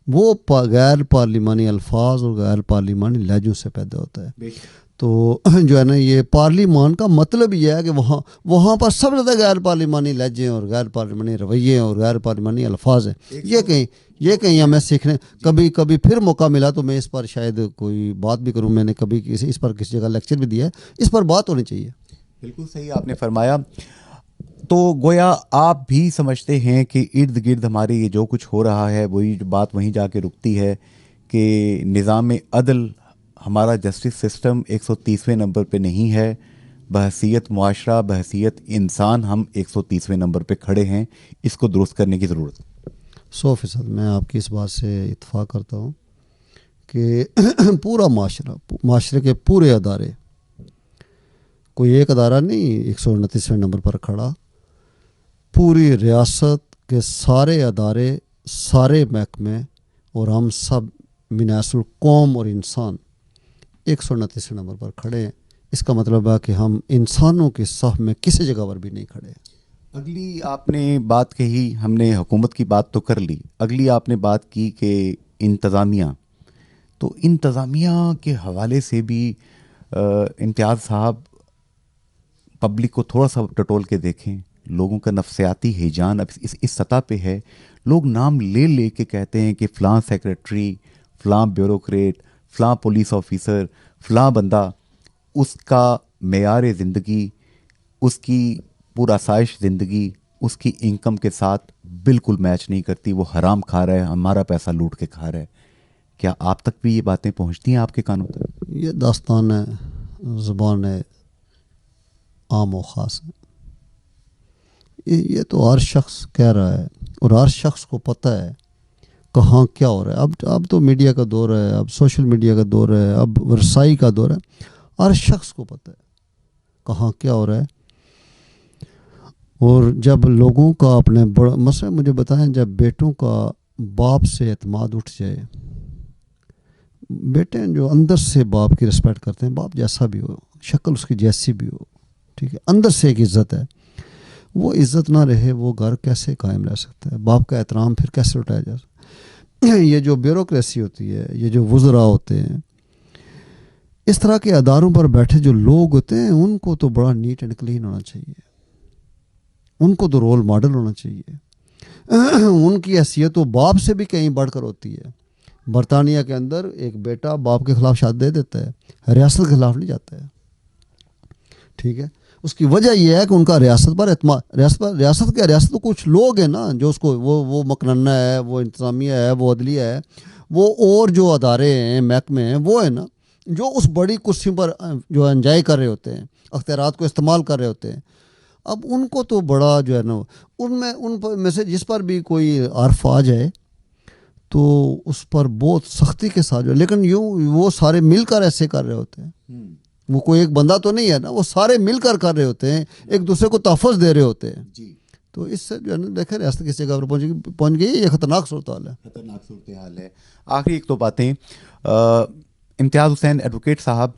وہ غیر پارلیمانی الفاظ اور غیر پارلیمانی لہجوں سے پیدا ہوتا ہے. بے شک. تو جو ہے نا یہ پارلیمان کا مطلب یہ ہے کہ وہاں پر سب سے زیادہ غیر پارلیمانی لہجے اور غیر پارلیمانی رویے اور غیر پارلیمانی الفاظ ہیں. یہ کہیں ہمیں سیکھنے، کبھی پھر موقع ملا تو میں اس پر شاید کوئی بات بھی کروں. میں نے کبھی اس پر کسی جگہ لیکچر بھی دیا ہے. اس پر بات ہونی چاہیے. بالکل صحیح آپ نے فرمایا. تو گویا آپ بھی سمجھتے ہیں کہ ارد گرد ہمارے یہ جو کچھ ہو رہا ہے وہی بات وہیں جا کے رکتی ہے کہ نظام عدل، ہمارا جسٹس سسٹم 130ویں نمبر پہ نہیں ہے. بحیثیت معاشرہ، بحیثیت انسان ہم 130ویں نمبر پہ کھڑے ہیں. اس کو درست کرنے کی ضرورت ہے. 100% میں آپ کی اس بات سے اتفاق کرتا ہوں کہ پورا معاشرے کے پورے ادارے، کوئی ایک ادارہ نہیں 129ویں نمبر پر کھڑا. پوری ریاست کے سارے ادارے، سارے محکمے اور ہم سب من حیث القوم اور انسان 129ویں نمبر پر کھڑے ہیں. اس کا مطلب ہے کہ ہم انسانوں کے صف میں کسی جگہ پر بھی نہیں کھڑے. اگلی آپ نے بات کہی، ہم نے حکومت کی بات تو کر لی، اگلی آپ نے بات کی کہ انتظامیہ. تو انتظامیہ کے حوالے سے بھی امتیاز صاحب پبلک کو تھوڑا سا ٹٹول کے دیکھیں. لوگوں کا نفسیاتی ہیجان اب اس سطح پہ ہے، لوگ نام لے کے کہتے ہیں کہ فلاں سیکریٹری، فلاں بیوروکریٹ، فلاں پولیس آفیسر، فلاں بندہ، اس کا معیار زندگی، اس کی پرآسائش زندگی اس کی انکم کے ساتھ بالکل میچ نہیں کرتی. وہ حرام کھا رہا ہے، ہمارا پیسہ لوٹ کے کھا رہا ہے. کیا آپ تک بھی یہ باتیں پہنچتی ہیں آپ کے کانوں تک؟ یہ داستان ہے، زبان ہے، عام و خاص ہے. یہ تو ہر شخص کہہ رہا ہے اور ہر شخص کو پتہ ہے کہاں کیا ہو رہا ہے. اب تو میڈیا کا دور ہے، اب سوشل میڈیا کا دور ہے، اب رسائی کا دور ہے. ہر شخص کو پتہ ہے کہاں کیا ہو رہا ہے. اور جب لوگوں کا اپنے بڑا مسئلہ، مجھے بتائیں، جب بیٹوں کا باپ سے اعتماد اٹھ جائے، بیٹے جو اندر سے باپ کی رسپیکٹ کرتے ہیں، باپ جیسا بھی ہو، شکل اس کی جیسی بھی ہو، ٹھیک ہے، اندر سے ایک عزت ہے، وہ عزت نہ رہے وہ گھر کیسے قائم رہ سکتا ہے؟ باپ کا احترام پھر کیسے اٹھایا جا سکتا ہے؟ یہ جو بیوروکریسی ہوتی ہے، یہ جو وزراء ہوتے ہیں، اس طرح کے اداروں پر بیٹھے جو لوگ ہوتے ہیں، ان کو تو بڑا نیٹ اینڈ کلین ہونا چاہیے. ان کو تو رول ماڈل ہونا چاہیے. ان کی حیثیت تو باپ سے بھی کہیں بڑھ کر ہوتی ہے. برطانیہ کے اندر ایک بیٹا باپ کے خلاف شادی دے دیتا ہے, ریاست کے خلاف نہیں جاتا ہے. ٹھیک ہے, اس کی وجہ یہ ہے کہ ان کا ریاست پر اعتماد, ریاست تو کچھ لوگ ہیں نا جو اس کو وہ مقننہ ہے, وہ انتظامیہ ہے, وہ عدلیہ ہے, وہ اور جو ادارے ہیں محکمے ہیں وہ ہیں نا جو اس بڑی کرسی پر جو انجوائے کر رہے ہوتے ہیں, اختیارات کو استعمال کر رہے ہوتے ہیں. اب ان کو تو بڑا جو ہے نا ان میں سے جس پر بھی کوئی عرف آ جائے تو اس پر بہت سختی کے ساتھ جو, لیکن یوں وہ سارے مل کر ایسے کر رہے ہوتے ہیں. وہ کوئی ایک بندہ تو نہیں ہے نا, وہ سارے مل کر رہے ہوتے ہیں, ایک دوسرے کو تحفظ دے رہے ہوتے ہیں. تو اس سے جو ہے نا دیکھیں ریاست کسی جگہ پر پہنچ گئی, یہ خطرناک صورتحال ہے. خطرناک صورتحال ہے. آخری ایک دو باتیں, امتیاز حسین ایڈوکیٹ صاحب,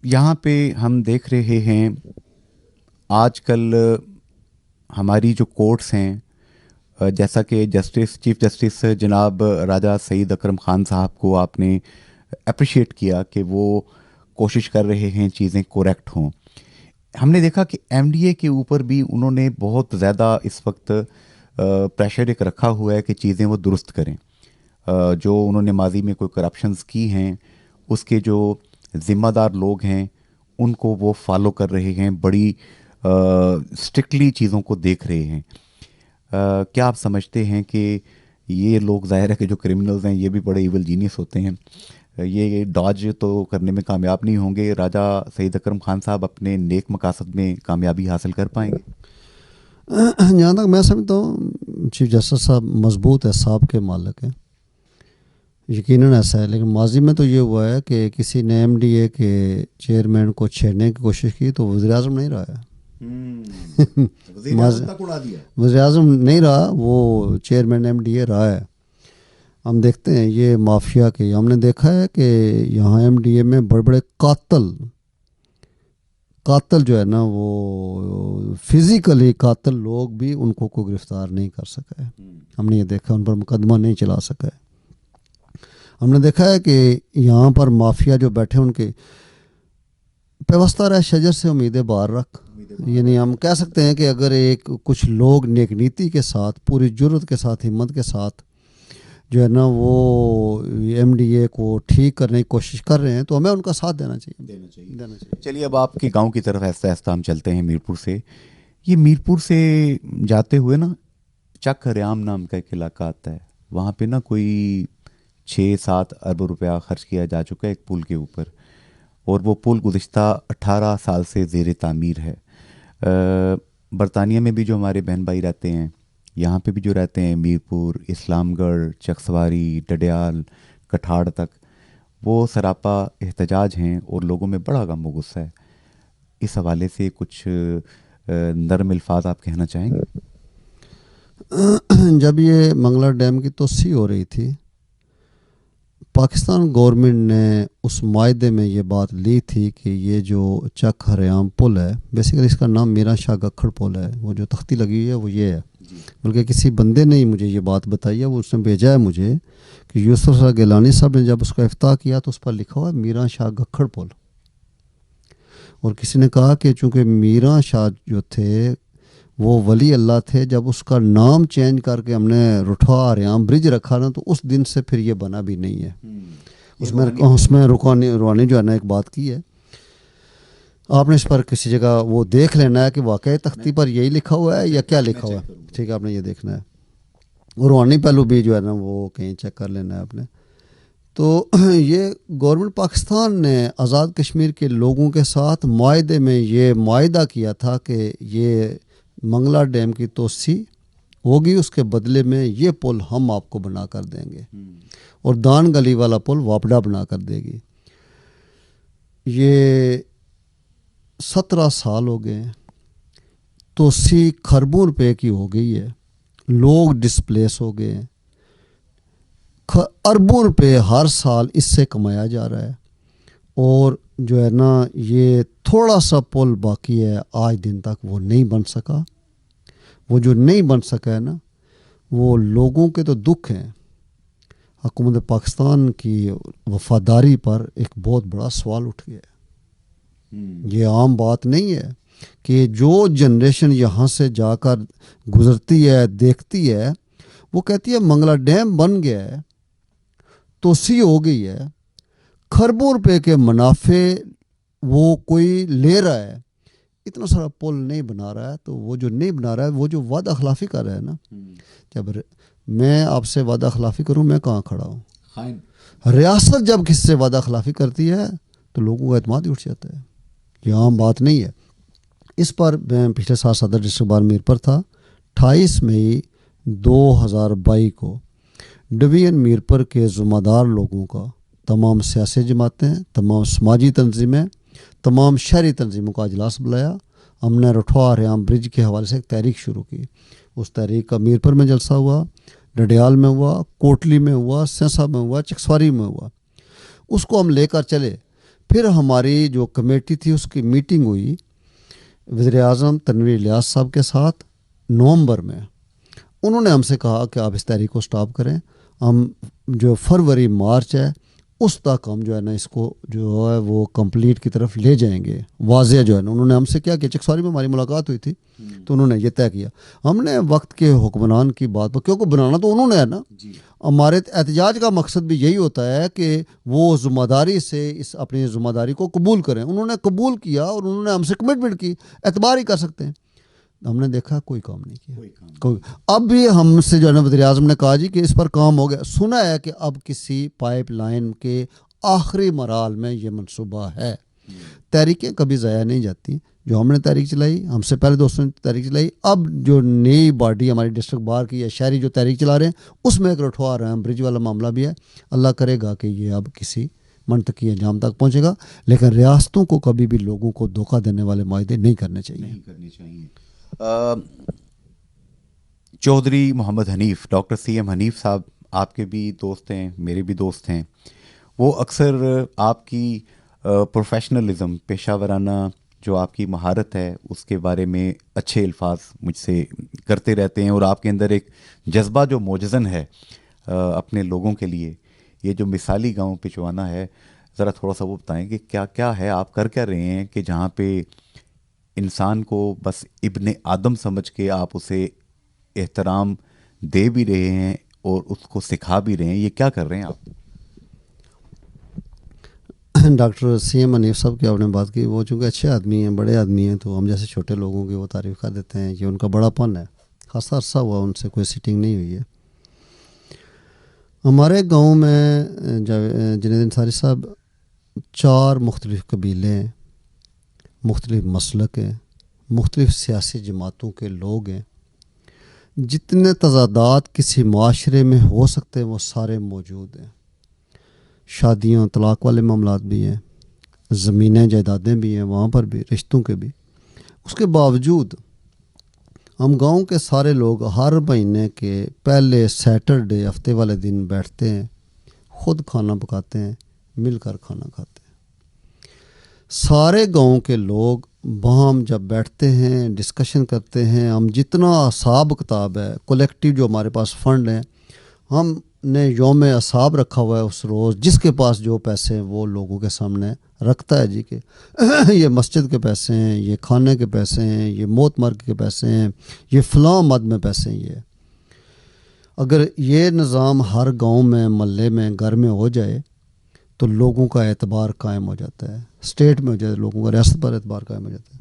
یہاں پہ ہم دیکھ رہے ہیں آج کل ہماری جو کورٹس ہیں, جیسا کہ چیف جسٹس جناب راجہ سعید اکرم خان صاحب کو آپ نے اپریشیٹ کیا کہ وہ کوشش کر رہے ہیں چیزیں کوریکٹ ہوں. ہم نے دیکھا کہ ایم ڈی اے کے اوپر بھی انہوں نے بہت زیادہ اس وقت پریشر ایک رکھا ہوا ہے کہ چیزیں وہ درست کریں. جو انہوں نے ماضی میں کوئی کرپشنز کی ہیں اس کے جو ذمہ دار لوگ ہیں ان کو وہ فالو کر رہے ہیں, بڑی اسٹرکٹلی چیزوں کو دیکھ رہے ہیں. کیا آپ سمجھتے ہیں کہ یہ لوگ, ظاہر ہے کہ جو کرمنلز ہیں یہ بھی بڑے ایول جینیس ہوتے ہیں, یہ ڈاج تو کرنے میں کامیاب نہیں ہوں گے, راجہ سعید اکرم خان صاحب اپنے نیک مقاصد میں کامیابی حاصل کر پائیں گے؟ جہاں تک میں سمجھتا ہوں چیف جسٹس صاحب مضبوط اعصاب کے مالک ہیں, یقیناً ایسا ہے. لیکن ماضی میں تو یہ ہوا ہے کہ کسی نے ایم ڈی اے کے چیئرمین کو چھیڑنے کی کوشش کی تو وزیر اعظم نہیں رہا ہے. وزیر اعظم نہیں رہا, وہ چیئرمین ایم ڈی اے رہا ہے. ہم دیکھتے ہیں یہ مافیا کے, ہم نے دیکھا ہے کہ یہاں ایم ڈی اے میں بڑے بڑے قاتل جو ہے نا, وہ فزیکلی قاتل لوگ بھی ان کو کوئی گرفتار نہیں کر سکا ہے. ہم نے یہ دیکھا, ان پر مقدمہ نہیں چلا سکا ہے. ہم نے دیکھا ہے کہ یہاں پر مافیا جو بیٹھے ان کے پیوستہ رہ شجر سے امیدیں باہر رکھ, یعنی ہم کہہ سکتے ہیں کہ اگر کچھ لوگ نیک نیتی کے ساتھ, پوری جرت کے ساتھ, ہمت کے ساتھ جو ہے نا وہ ایم ڈی اے کو ٹھیک کرنے کی کوشش کر رہے ہیں تو ہمیں ان کا ساتھ دینا چاہیے. چلیے اب آپ کے گاؤں کی طرف ایسا ہم چلتے ہیں میرپور سے. یہ میرپور سے جاتے ہوئے نا چک ریام نام کا ایک علاقہ آتا ہے, وہاں پہ نا کوئی 6-7 ارب روپیہ خرچ کیا جا چکا ہے ایک پل کے اوپر, اور وہ پل گزشتہ 18 سال سے زیر تعمیر ہے. برطانیہ میں بھی جو ہمارے بہن بھائی رہتے ہیں, یہاں پہ بھی جو رہتے ہیں, میرپور, اسلام گڑھ, چکسواری, ڈڈیال, کٹھاڑ تک, وہ سراپا احتجاج ہیں اور لوگوں میں بڑا غم و غصہ ہے. اس حوالے سے کچھ نرم الفاظ آپ کہنا چاہیں گے؟ جب یہ منگلا ڈیم کی توسیع ہو رہی تھی, پاکستان گورنمنٹ نے اس معاہدے میں یہ بات لی تھی کہ یہ جو چک ہریام پل ہے, بیسیکلی اس کا نام میران شاہ گکھڑ پل ہے, وہ جو تختی لگی ہوئی ہے وہ یہ ہے. بلکہ کسی بندے نے ہی مجھے یہ بات بتائی ہے, وہ اس نے بھیجا ہے مجھے کہ یوسف شاہ گیلانی صاحب نے جب اس کا افتتاح کیا تو اس پر لکھا ہوا ہے میران شاہ گکھڑ پل. اور کسی نے کہا کہ چونکہ میران شاہ جو تھے وہ ولی اللہ تھے, جب اس کا نام چینج کر کے ہم نے رٹھا ریام برج رکھا نا تو اس دن سے پھر یہ بنا بھی نہیں ہے. اس میں روحانی جو ہے نا ایک بات کی ہے, آپ نے اس پر کسی جگہ وہ دیکھ لینا ہے کہ واقعی تختی پر یہی لکھا ہوا ہے یا کیا لکھا ہوا ہے. ٹھیک ہے, آپ نے یہ دیکھنا ہے. اور روحانی پہلو بھی جو ہے نا وہ کہیں چیک کر لینا ہے آپ نے. تو یہ گورنمنٹ پاکستان نے آزاد کشمیر کے لوگوں کے ساتھ معاہدے میں یہ معاہدہ کیا تھا کہ یہ منگلا ڈیم کی توسیع ہوگی, اس کے بدلے میں یہ پل ہم آپ کو بنا کر دیں گے, اور دان گلی والا پل واپڈا بنا کر دے گی. یہ 17 سال ہو گئے ہیں, توسیع کھربوں روپے کی ہو گئی ہے, لوگ ڈسپلیس ہو گئے ہیں, اربوں روپے ہر سال اس سے کمایا جا رہا ہے. اور جو ہے نا یہ تھوڑا سا پل باقی ہے, آج دن تک وہ نہیں بن سکا. وہ جو نہیں بن سکا ہے نا, وہ لوگوں کے تو دکھ ہیں. حکومت پاکستان کی وفاداری پر ایک بہت بڑا سوال اٹھ گیا ہے. یہ عام بات نہیں ہے. کہ جو جنریشن یہاں سے جا کر گزرتی ہے دیکھتی ہے وہ کہتی ہے منگلا ڈیم بن گیا ہے، توسیع ہو گئی ہے، کھربوں روپے کے منافع وہ کوئی لے رہا ہے، اتنا سارا پل نہیں بنا رہا ہے، تو وہ جو نہیں بنا رہا ہے وہ جو وعدہ خلافی کر رہا ہے نا، جب میں آپ سے وعدہ خلافی کروں میں کہاں کھڑا ہوں؟ ریاست جب کسی سے وعدہ خلافی کرتی ہے تو لوگوں کا اعتماد ہی اٹھ جاتا ہے، یہ عام بات نہیں ہے۔ اس پر میں پچھلے سال صدر ڈسٹرکٹ بار میر پر تھا، 28 مئی 2022 کو ڈویژن میر پر کے ذمہ دار لوگوں کا، تمام سیاسی جماعتیں، تمام سماجی تنظیمیں، تمام شہری تنظیموں کا اجلاس بلایا۔ ہم نے رٹھوا ریام برج کے حوالے سے ایک تحریک شروع کی، اس تحریک کا میر پر میں جلسہ ہوا، ڈڈیال میں ہوا، کوٹلی میں ہوا، سینسا میں ہوا، چکسواری میں ہوا، اس کو ہم لے کر چلے۔ پھر ہماری جو کمیٹی تھی اس کی میٹنگ ہوئی وزیر اعظم تنویر الیاس صاحب کے ساتھ نومبر میں۔ انہوں نے ہم سے کہا کہ آپ اس تحریک کو سٹاپ کریں، ہم جو فروری مارچ ہے اس تک ہم جو ہے نا اس کو جو ہے وہ کمپلیٹ کی طرف لے جائیں گے، واضح جو ہے نا۔ انہوں نے ہم سے کیا کہ چکسواری میں ہماری ملاقات ہوئی تھی تو انہوں نے یہ طے کیا۔ ہم نے وقت کے حکمران کی بات پر، کیونکہ بنانا تو انہوں نے ہے نا، ہمارے احتجاج کا مقصد بھی یہی ہوتا ہے کہ وہ ذمہ داری سے اس اپنی ذمہ داری کو قبول کریں۔ انہوں نے قبول کیا اور انہوں نے ہم سے کمٹمنٹ کی، اعتبار ہی کر سکتے ہیں۔ ہم نے دیکھا کوئی کام نہیں کیا، اب بھی ہم سے جو ہے نا وزیر اعظم نے کہا جی کہ اس پر کام ہو گیا، سنا ہے کہ اب کسی پائپ لائن کے آخری مراحل میں یہ منصوبہ ہے۔ تحریکیں کبھی ضائع نہیں جاتی، جو ہم نے تحریک چلائی، ہم سے پہلے دوستوں نے تحریک چلائی، اب جو نئی باڈی ہماری ڈسٹرکٹ بار کی یا شہری جو تحریک چلا رہے ہیں اس میں ایک رٹھوا رہے ہیں، برج والا معاملہ بھی ہے۔ اللہ کرے گا کہ یہ اب کسی منطقی انجام تک پہنچے گا، لیکن ریاستوں کو کبھی بھی لوگوں کو دھوکہ دینے والے معاہدے نہیں کرنے چاہیے۔ Chaudhry Muhammad Hanif, doctor C M Hanif sahab آپ کے بھی دوست ہیں، میرے بھی دوست ہیں، وہ اکثر آپ کی پروفیشنلزم، پیشہ ورانہ جو آپ کی مہارت ہے اس کے بارے میں اچھے الفاظ مجھ سے کرتے رہتے ہیں، اور آپ کے اندر ایک جذبہ جو موجزن ہے اپنے لوگوں کے لیے، یہ جو مثالی گاؤں پچوانا ہے، ذرا تھوڑا سا وہ بتائیں کہ کیا کیا ہے، آپ کر کیا رہے ہیں کہ جہاں پہ انسان کو بس ابن آدم سمجھ کے آپ اسے احترام دے بھی رہے ہیں اور اس کو سکھا بھی رہے ہیں، یہ کیا کر رہے ہیں آپ؟ ڈاکٹر سی ایم حنیف صاحب کی آپ نے بات کی، وہ چونکہ اچھے آدمی ہیں، بڑے آدمی ہیں، تو ہم جیسے چھوٹے لوگوں کی وہ تعریف کر دیتے ہیں، یہ ان کا بڑا پن ہے۔ خاصا عرصہ ہوا ان سے کوئی سیٹنگ نہیں ہوئی ہے۔ ہمارے گاؤں میں جنید انصاری صاحب 4 مختلف قبیلے ہیں، مختلف مسلک ہیں، مختلف سیاسی جماعتوں کے لوگ ہیں، جتنے تضادات کسی معاشرے میں ہو سکتے ہیں وہ سارے موجود ہیں۔ شادیاں طلاق والے معاملات بھی ہیں، زمینیں جائیدادیں بھی ہیں، وہاں پر بھی رشتوں کے بھی۔ اس کے باوجود ہم گاؤں کے سارے لوگ ہر مہینے کے پہلے سیٹرڈے ہفتے والے دن بیٹھتے ہیں، خود کھانا پکاتے ہیں، مل کر کھانا کھاتے ہیں۔ سارے گاؤں کے لوگ وہاں جب بیٹھتے ہیں، ڈسکشن کرتے ہیں، ہم جتنا حساب کتاب ہے، کولیکٹیو جو ہمارے پاس فنڈ ہیں، ہم نے یوم اصحاب رکھا ہوا ہے۔ اس روز جس کے پاس جو پیسے ہیں وہ لوگوں کے سامنے رکھتا ہے جی کہ یہ مسجد کے پیسے ہیں، یہ کھانے کے پیسے ہیں، یہ موت مرگ کے پیسے ہیں، یہ فلاں مد میں پیسے ہیں۔ یہ اگر یہ نظام ہر گاؤں میں، محلے میں، گھر میں ہو جائے تو لوگوں کا اعتبار قائم ہو جاتا ہے، اسٹیٹ میں ہو جاتا ہے، لوگوں کا ریاست پر اعتبار قائم ہو جاتا ہے۔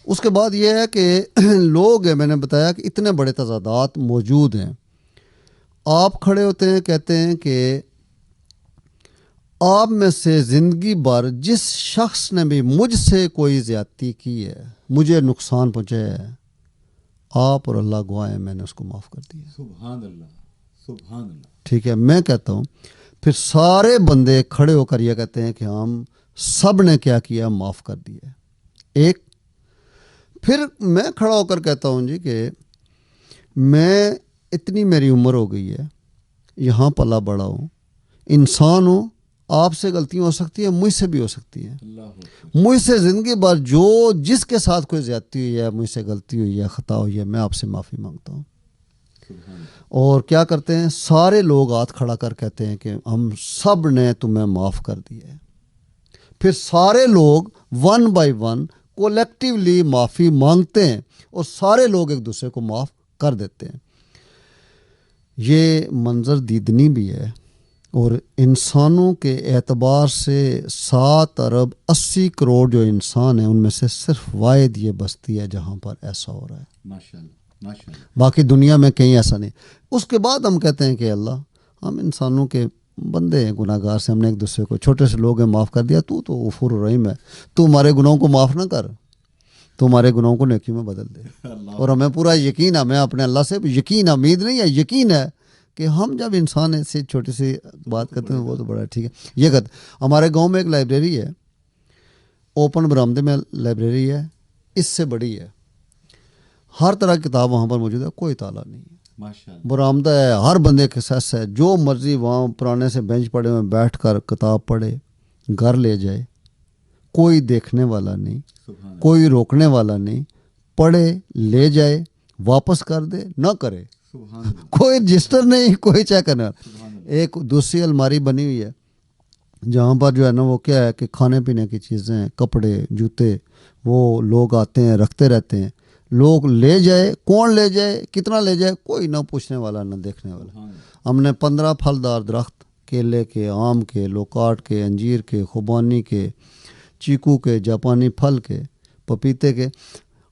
اس کے بعد یہ ہے کہ لوگ ہیں، میں نے بتایا کہ اتنے بڑے تضادات موجود ہیں۔ آپ کھڑے ہوتے ہیں، کہتے ہیں کہ آپ میں سے زندگی بھر جس شخص نے بھی مجھ سے کوئی زیادتی کی ہے، مجھے نقصان پہنچایا ہے، آپ اور اللہ گواہ ہیں میں نے اس کو معاف کر دیا۔ سبحان اللہ، سبحان اللہ۔ ٹھیک ہے، میں کہتا ہوں، پھر سارے بندے کھڑے ہو کر یہ کہتے ہیں کہ ہم سب نے کیا کیا، معاف کر دیا۔ ایک پھر میں کھڑا ہو کر کہتا ہوں جی کہ میں اتنی میری عمر ہو گئی ہے، یہاں پلا بڑا ہوں، انسان ہوں، آپ سے غلطیاں ہو سکتی ہیں، مجھ سے بھی ہو سکتی ہیں۔ مجھ سے زندگی بھر جس کے ساتھ کوئی زیادتی ہوئی ہے، مجھ سے غلطی ہوئی ہے، خطا ہوئی ہے، میں آپ سے معافی مانگتا ہوں۔ اور کیا کرتے ہیں سارے لوگ ہاتھ کھڑا کر کہتے ہیں کہ ہم سب نے تمہیں معاف کر دیا ہے۔ پھر سارے لوگ 1 by 1 کولیکٹیولی معافی مانگتے ہیں اور سارے لوگ ایک دوسرے کو معاف کر دیتے ہیں. یہ منظر دیدنی بھی ہے. اور انسانوں کے اعتبار سے 7 ارب 80 کروڑ جو انسان ہیں ان میں سے صرف واحد یہ بستی ہے جہاں پر ایسا ہو رہا ہے. ماشاءاللہ ماشاءاللہ. باقی دنیا میں کہیں ایسا نہیں. اس کے بعد ہم کہتے ہیں کہ اللہ ہم انسانوں کے بندے ہیں گناہ گار سے, ہم نے ایک دوسرے کو چھوٹے سے لوگ ہیں معاف کر دیا, تو غفور الرحیم ہے, تو ہمارے گناہوں کو معاف نہ کر, تو ہمارے گناہوں کو نیکی میں بدل دے. اور ہمیں پورا یقین ہے, ہمیں اپنے اللہ سے یقین, امید نہیں ہے, یقین ہے کہ ہم جب انسان سے چھوٹی سی بات کرتے ہیں وہ تو بڑا ٹھیک ہے. یہ کہتے ہمارے گاؤں میں ایک لائبریری ہے, اوپن برآمدے میں لائبریری ہے, اس سے بڑی ہے, ہر طرح کی کتاب وہاں پر موجود ہے, کوئی تالا نہیں ہے, برآمدہ ہے, ہر بندے کے سیس ہے, جو مرضی وہاں پرانے سے بینچ پڑے ہوئے بیٹھ کر کتاب پڑھے, گھر لے جائے, کوئی دیکھنے والا نہیں, کوئی روکنے والا نہیں, پڑھے لے جائے واپس کر دے نہ کرے, کوئی رجسٹر نہیں, کوئی چیک کرنے والا. ایک دوسری الماری بنی ہوئی ہے جہاں پر جو ہے نا وہ کیا ہے کہ کھانے پینے کی چیزیں, کپڑے, جوتے, وہ لوگ آتے ہیں رکھتے رہتے ہیں, لوگ لے جائے, کون لے جائے, کتنا لے جائے, کوئی نہ پوچھنے والا نہ دیکھنے والا. ہم نے 15 پھلدار درخت, کیلے کے, آم کے, لوکاٹ کے, انجیر کے, خوبانی کے, چیکو کے, جاپانی پھل کے, پپیتے کے,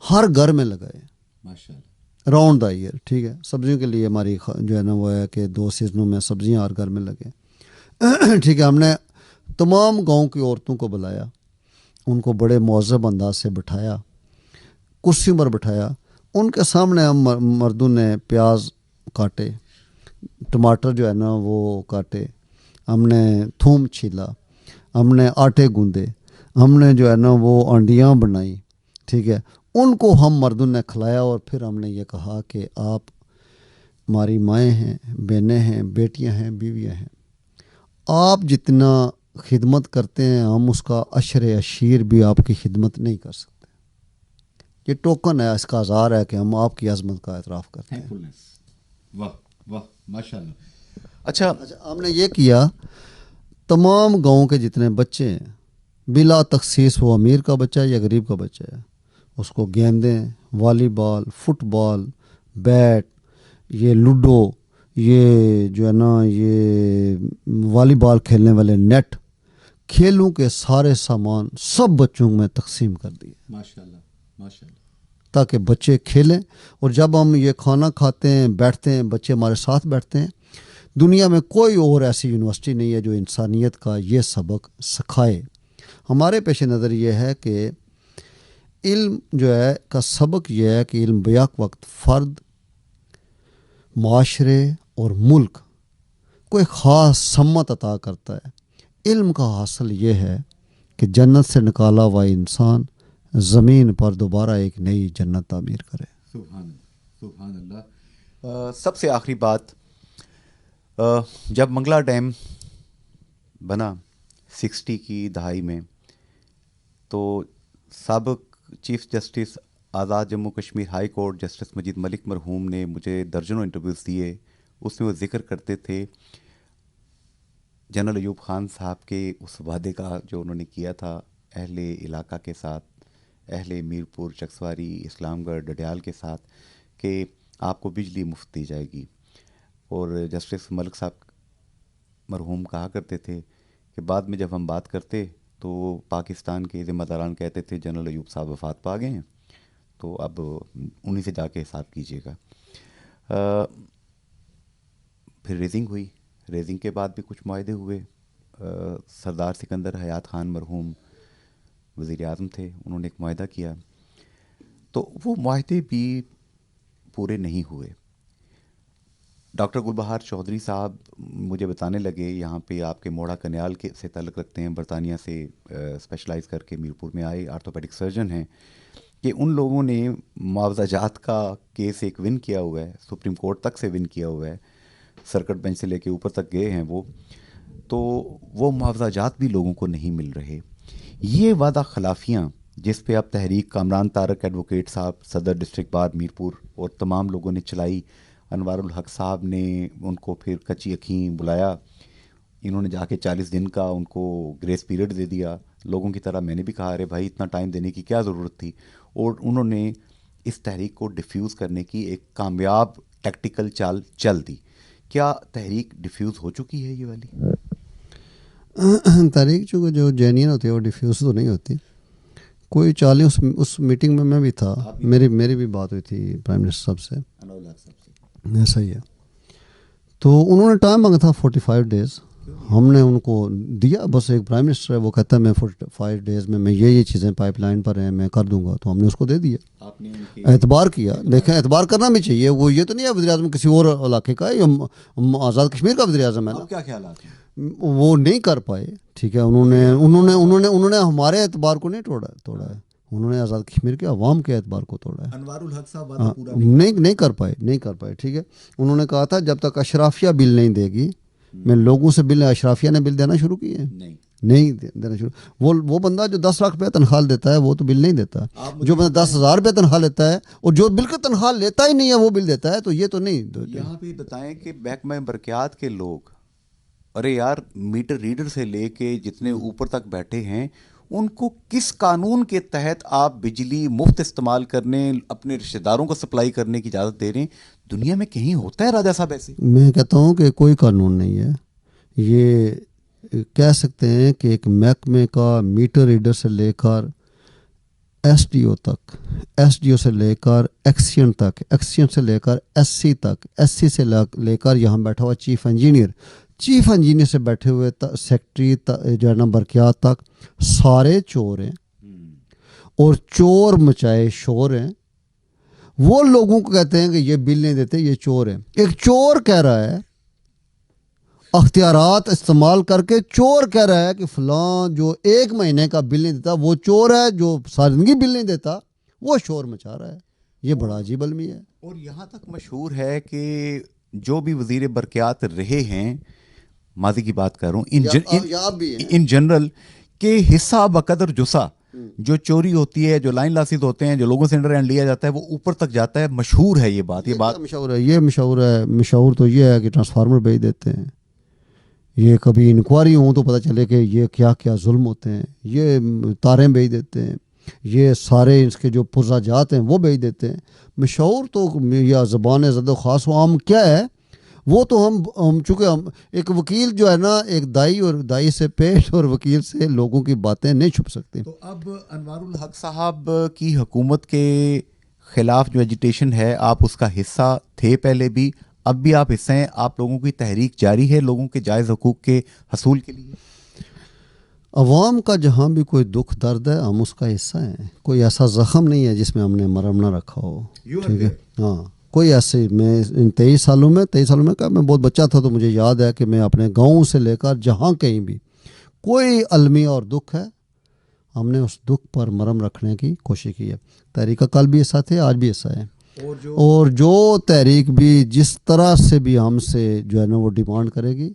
ہر گھر میں لگائے راؤنڈ دا ایئر. ٹھیک ہے, سبزیوں کے لیے ہماری جو ہے نا وہ ہے کہ 2 سیزنوں میں سبزیاں ہر گھر میں لگیں. ٹھیک ہے, ہم نے تمام گاؤں کی عورتوں کو بلایا, ان کو بڑے مہذب انداز سے بٹھایا, کرسیوں پر بٹھایا, ان کے سامنے ہم مردوں نے پیاز کاٹے, ٹماٹر جو ہے نا وہ کاٹے, ہم نے تھوم چھیلا, ہم نے آٹے گوندے, ہم نے جو ہے نا وہ انڈیاں بنائی. ٹھیک ہے, ان کو ہم مردوں نے کھلایا, اور پھر ہم نے یہ کہا کہ آپ ہماری مائیں ہیں, بہنیں ہیں, بیٹیاں ہیں, بیویاں ہیں, آپ جتنا خدمت کرتے ہیں ہم اس کا عشر عشیر بھی آپ کی خدمت نہیں کر سکتے. یہ ٹوکن ہے, اس کا اظہار ہے کہ ہم آپ کی عظمت کا اعتراف کرتے ہیں. واہ واہ ماشاءاللہ. اچھا ہم نے یہ کیا, تمام گاؤں کے جتنے بچے ہیں بلا تخصیص, وہ امیر کا بچہ ہے یا غریب کا بچہ ہے, اس کو گیندیں, والی بال, فٹ بال, بیٹ, یہ لوڈو, یہ جو ہے نا یہ والی بال کھیلنے والے نیٹ, کھیلوں کے سارے سامان سب بچوں میں تقسیم کر دیے ماشاءاللہ ماشاءاللہ, تاکہ بچے کھیلیں. اور جب ہم یہ کھانا کھاتے ہیں, بیٹھتے ہیں, بچے ہمارے ساتھ بیٹھتے ہیں. دنیا میں کوئی اور ایسی یونیورسٹی نہیں ہے جو انسانیت کا یہ سبق سکھائے. ہمارے پیش نظر یہ ہے کہ علم جو ہے کا سبق یہ ہے کہ علم بیک وقت فرد, معاشرے اور ملک کو ایک خاص سمت عطا کرتا ہے. علم کا حاصل یہ ہے کہ جنت سے نکالا ہوا انسان زمین پر دوبارہ ایک نئی جنت تعمیر کرے. سبحان اللہ. سب سے آخری بات, جب منگلا ڈیم بنا 60 کی دہائی میں, تو سابق chief justice Azad Jammu Kashmir high court justice Majeed Malik مرحوم نے مجھے درجنوں انٹرویوز دیے. اس میں وہ ذکر کرتے تھے جنرل ایوب خان صاحب کے اس وعدے کا جو انہوں نے کیا تھا اہل علاقہ کے ساتھ, اہل میرپور, چکسواری, اسلام گڑھ, ڈڈیال کے ساتھ, کہ آپ کو بجلی مفت دی جائے گی. اور جسٹس ملک صاحب مرحوم کہا کرتے تھے کہ بعد میں جب ہم بات کرتے تو پاکستان کے ذمہ داران کہتے تھے جنرل ایوب صاحب وفات پا گئے ہیں, تو اب انہی سے جا کے حساب کیجیے گا. پھر ریزنگ ہوئی, ریزنگ کے بعد بھی کچھ معاہدے ہوئے. سردار سکندر حیات خان مرحوم وزیر اعظم تھے, انہوں نے ایک معاہدہ کیا, تو وہ معاہدے بھی پورے نہیں ہوئے. ڈاکٹر گل بہار چودھری صاحب مجھے بتانے لگے, یہاں پہ آپ کے موڑا کنیال کے سے تعلق رکھتے ہیں, برطانیہ سے اسپیشلائز کر کے میرپور میں آئے, آرتھوپیڈک سرجن ہیں, کہ ان لوگوں نے معاوضہ جات کا کیس ایک ون کیا ہوا ہے, سپریم کورٹ تک سے ون کیا ہوا ہے, سرکٹ بینچ سے لے کے اوپر تک گئے ہیں وہ, تو وہ معاوضہ جات بھی لوگوں کو نہیں مل رہے. یہ وعدہ خلافیاں جس پہ اب تحریک کامران طارق ایڈوکیٹ صاحب, صدر ڈسٹرکٹ بار میرپور, اور تمام لوگوں نے چلائی. انوار الحق صاحب نے ان کو پھر کچی اکھیں بلایا, انہوں نے جا کے 40 دن کا ان کو گریس پیریڈ دے دیا. لوگوں کی طرح میں نے بھی کہا ارے بھائی اتنا ٹائم دینے کی کیا ضرورت تھی, اور انہوں نے اس تحریک کو ڈیفیوز کرنے کی ایک کامیاب ٹیکٹیکل چال چل دی. کیا تحریک ڈیفیوز ہو چکی ہے یہ والی؟ تحریک چونکہ جو جینین ہوتی ہے وہ ڈیفیوز تو نہیں ہوتی. کوئی چالیں اس میٹنگ میں بھی تھا, میری بھی بات ہوئی تھی پرائم منسٹر صاحب سے, ایسا ہی ہے. تو انہوں نے ٹائم مانگا تھا 45 ڈیز, ہم نے ان کو دیا. بس ایک پرائم منسٹر ہے وہ کہتا ہے میں 45 ڈیز میں یہ چیزیں پائپ لائن پر ہیں میں کر دوں گا, تو ہم نے اس کو دے دیا, اعتبار کیا. دیکھیں اعتبار کرنا بھی چاہیے, وہ یہ تو نہیں ہے وزیر اعظم کسی اور علاقے کا ہے, یہ آزاد کشمیر کا وزیر اعظم ہے نا. کیا خیالات ہیں؟ وہ نہیں کر پائے, ٹھیک ہے. انہوں نے ہمارے اعتبار کو نہیں توڑا ہے, انہوں نے آزاد کشمیر کے عوام کے اعتبار کو توڑا ہے. انوار الحق صاحب نہیں کر پائے, ٹھیک ہے. انہوں نے کہا تھا جب تک اشرافیہ بل نہیں دے گی, میں لوگوں سے بل, اشرافیہ نے بل دینا شروع کیے, نہیں دینا شروع. وہ بندہ جو 10 لاکھ روپے تنخواہ دیتا ہے وہ تو بل نہیں دیتا. جو بندہ 10,000 روپے تنخواہ لیتا ہے اور جو بالکل تنخواہ لیتا ہی نہیں ہے وہ بل دیتا ہے, تو یہ تو نہیں. یہاں پہ بتائیں کہ محکمہ برقیات کے لوگ, ارے یار میٹر ریڈر سے لے کے جتنے اوپر تک بیٹھے ہیں, ان کو کس قانون کے تحت آپ بجلی مفت استعمال کرنے, اپنے رشتہ داروں کو سپلائی کرنے کی اجازت دے رہے ہیں؟ دنیا میں کہیں ہوتا ہے راجہ صاحب ایسے؟ میں کہتا ہوں کہ کوئی قانون نہیں ہے. یہ کہہ سکتے ہیں کہ ایک محکمے کا میٹر ریڈر سے لے کر ایس ڈی او تک, ایس ڈی او سے لے کر ایکسین تک, ایکسین سے لے کر ایس سی تک, ایس سی سے لے کر یہاں بیٹھا ہوا چیف انجینئر سے بیٹھے ہوئے سیکٹری جو ہے نا برقیات تک, سارے چور ہیں اور چور مچائے شور ہیں. وہ لوگوں کو کہتے ہیں کہ یہ بل نہیں دیتے, یہ چور ہیں. ایک چور کہہ رہا ہے, اختیارات استعمال کر کے چور کہہ رہا ہے کہ فلاں جو 1 مہینے کا بل نہیں دیتا وہ چور ہے, جو ساری زندگی بل نہیں دیتا وہ شور مچا رہا ہے. یہ بڑا عجیب المی ہے. اور یہاں تک مشہور ہے کہ جو بھی وزیر برقیات رہے ہیں, ماضی کی بات کر رہا ہوں, ان جنرل کہ حصہ بقدر جسا, جو چوری ہوتی ہے, جو لائن لاسز ہوتے ہیں, جو لوگوں سے انڈر ہینڈ لیا جاتا ہے, وہ اوپر تک جاتا ہے. مشہور ہے یہ بات. مشہور ہے. مشہور تو یہ ہے کہ ٹرانسفارمر بھیج دیتے ہیں. یہ کبھی انکوائری ہوں تو پتہ چلے کہ یہ کیا کیا ظلم ہوتے ہیں. یہ تاریں بھیج دیتے ہیں, یہ سارے اس کے جو پرزہ جات ہیں وہ بھیج دیتے ہیں. مشہور تو یا زبان زد و خاص و عام کیا ہے, وہ تو ہم چونکہ ہم ایک وکیل جو ہے نا, ایک دائی اور دائی سے پیش اور وکیل سے لوگوں کی باتیں نہیں چھپ سکتی. تو اب انوار الحق صاحب کی حکومت کے خلاف جو ایجیٹیشن ہے, آپ اس کا حصہ تھے پہلے بھی, اب بھی آپ حصہ ہیں. آپ لوگوں کی تحریک جاری ہے لوگوں کے جائز حقوق کے حصول کے لیے. عوام کا جہاں بھی کوئی دکھ درد ہے ہم اس کا حصہ ہیں. کوئی ایسا زخم نہیں ہے جس میں ہم نے مرہم نہ رکھا ہو, ٹھیک ہے. ہاں, کوئی ایسے, میں ان 23 سالوں میں میں بہت بچہ تھا تو مجھے یاد ہے کہ میں اپنے گاؤں سے لے کر جہاں کہیں بھی کوئی المی اور دکھ ہے, ہم نے اس دکھ پر مرہم رکھنے کی کوشش کی ہے. تحریک کا کل بھی ایسا تھے, آج بھی ایسا ہے. اور جو تحریک بھی جس طرح سے بھی ہم سے جو ہے نا وہ ڈیمانڈ کرے گی,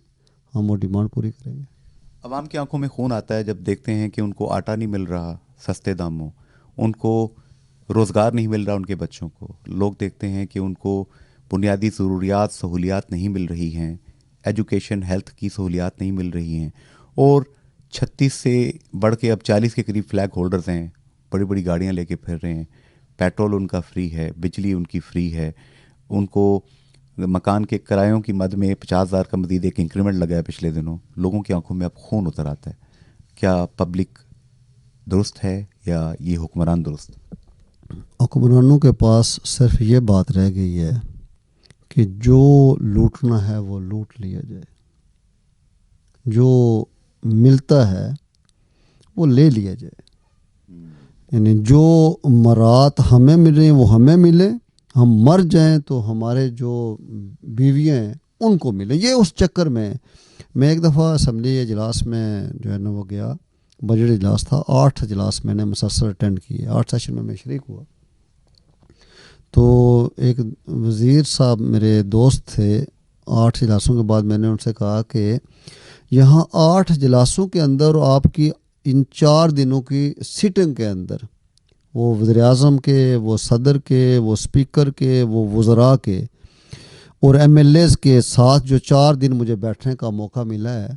ہم وہ ڈیمانڈ پوری کریں گے. عوام کی آنکھوں میں خون آتا ہے جب دیکھتے ہیں کہ ان کو آٹا نہیں مل رہا سستے داموں, ان کو روزگار نہیں مل رہا ان کے بچوں کو. لوگ دیکھتے ہیں کہ ان کو بنیادی ضروریات سہولیات نہیں مل رہی ہیں, ایجوکیشن ہیلتھ کی سہولیات نہیں مل رہی ہیں, اور 36 سے بڑھ کے اب 40 کے قریب فلیگ ہولڈرز ہیں, بڑی بڑی گاڑیاں لے کے پھر رہے ہیں, پیٹرول ان کا فری ہے, بجلی ان کی فری ہے, ان کو مکان کے کرایوں کی مد میں 50,000 کا مزید ایک انکریمنٹ لگا ہے پچھلے دنوں. لوگوں کی آنکھوں میں اب خون اتر آتا ہے. کیا پبلک درست ہے یا یہ حکمران درست؟ حکمرانوں کے پاس صرف یہ بات رہ گئی ہے کہ جو لوٹنا ہے وہ لوٹ لیا جائے, جو ملتا ہے وہ لے لیا جائے. یعنی جو مرات ہمیں ملیں وہ ہمیں ملے, ہم مر جائیں تو ہمارے جو بیویاں ہیں ان کو ملے. یہ اس چکر میں ایک دفعہ اسمبلی اجلاس میں جو ہے نا وہ گیا, بجٹ اجلاس تھا, 8 اجلاس میں نے مسلسل اٹینڈ کیے, 8 سیشن میں شریک ہوا. تو ایک وزیر صاحب میرے دوست تھے, 8 اجلاسوں کے بعد میں نے ان سے کہا کہ یہاں 8 اجلاسوں کے اندر آپ کی ان 4 دنوں کی سیٹنگ کے اندر وہ وزیر اعظم کے, وہ صدر کے, وہ اسپیکر کے, وہ وزراء کے اور ایم ایل ایز کے ساتھ جو 4 دن مجھے بیٹھنے کا موقع ملا ہے,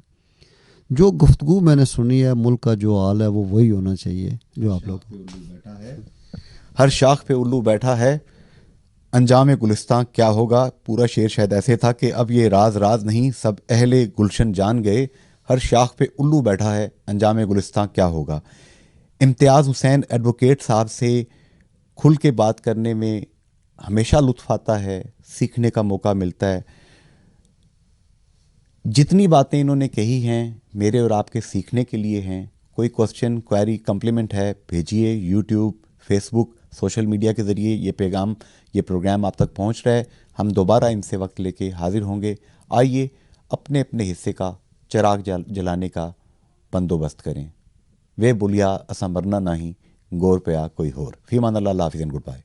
جو گفتگو میں نے سنی ہے، ملک کا جو حال ہے وہ وہی ہونا چاہیے جو آپ لوگ. ہر شاخ پہ الو بیٹھا ہے، انجام گلستاں کیا ہوگا. پورا شعر شاید ایسے تھا کہ اب یہ راز راز نہیں، سب اہل گلشن جان گئے. ہر شاخ پہ الو بیٹھا ہے، انجام گلستاں کیا ہوگا. امتیاز حسین ایڈوکیٹ صاحب سے کھل کے بات کرنے میں ہمیشہ لطف آتا ہے، سیکھنے کا موقع ملتا ہے. جتنی باتیں انہوں نے کہی ہیں میرے اور آپ کے سیکھنے کے لیے ہیں. کوئی کوسچن، کوائری، کمپلیمنٹ ہے، بھیجیے. یوٹیوب، فیس بک، سوشل میڈیا کے ذریعے یہ پروگرام آپ تک پہنچ رہا ہے. ہم دوبارہ ان سے وقت لے کے حاضر ہوں گے. آئیے اپنے اپنے حصے کا چراغ جلانے کا بندوبست کریں. وے بولیا اساں مرنا نہیں، گور پیا کوئی ہور. فی امان اللہ، اللہ حافظ، گڈ بائے.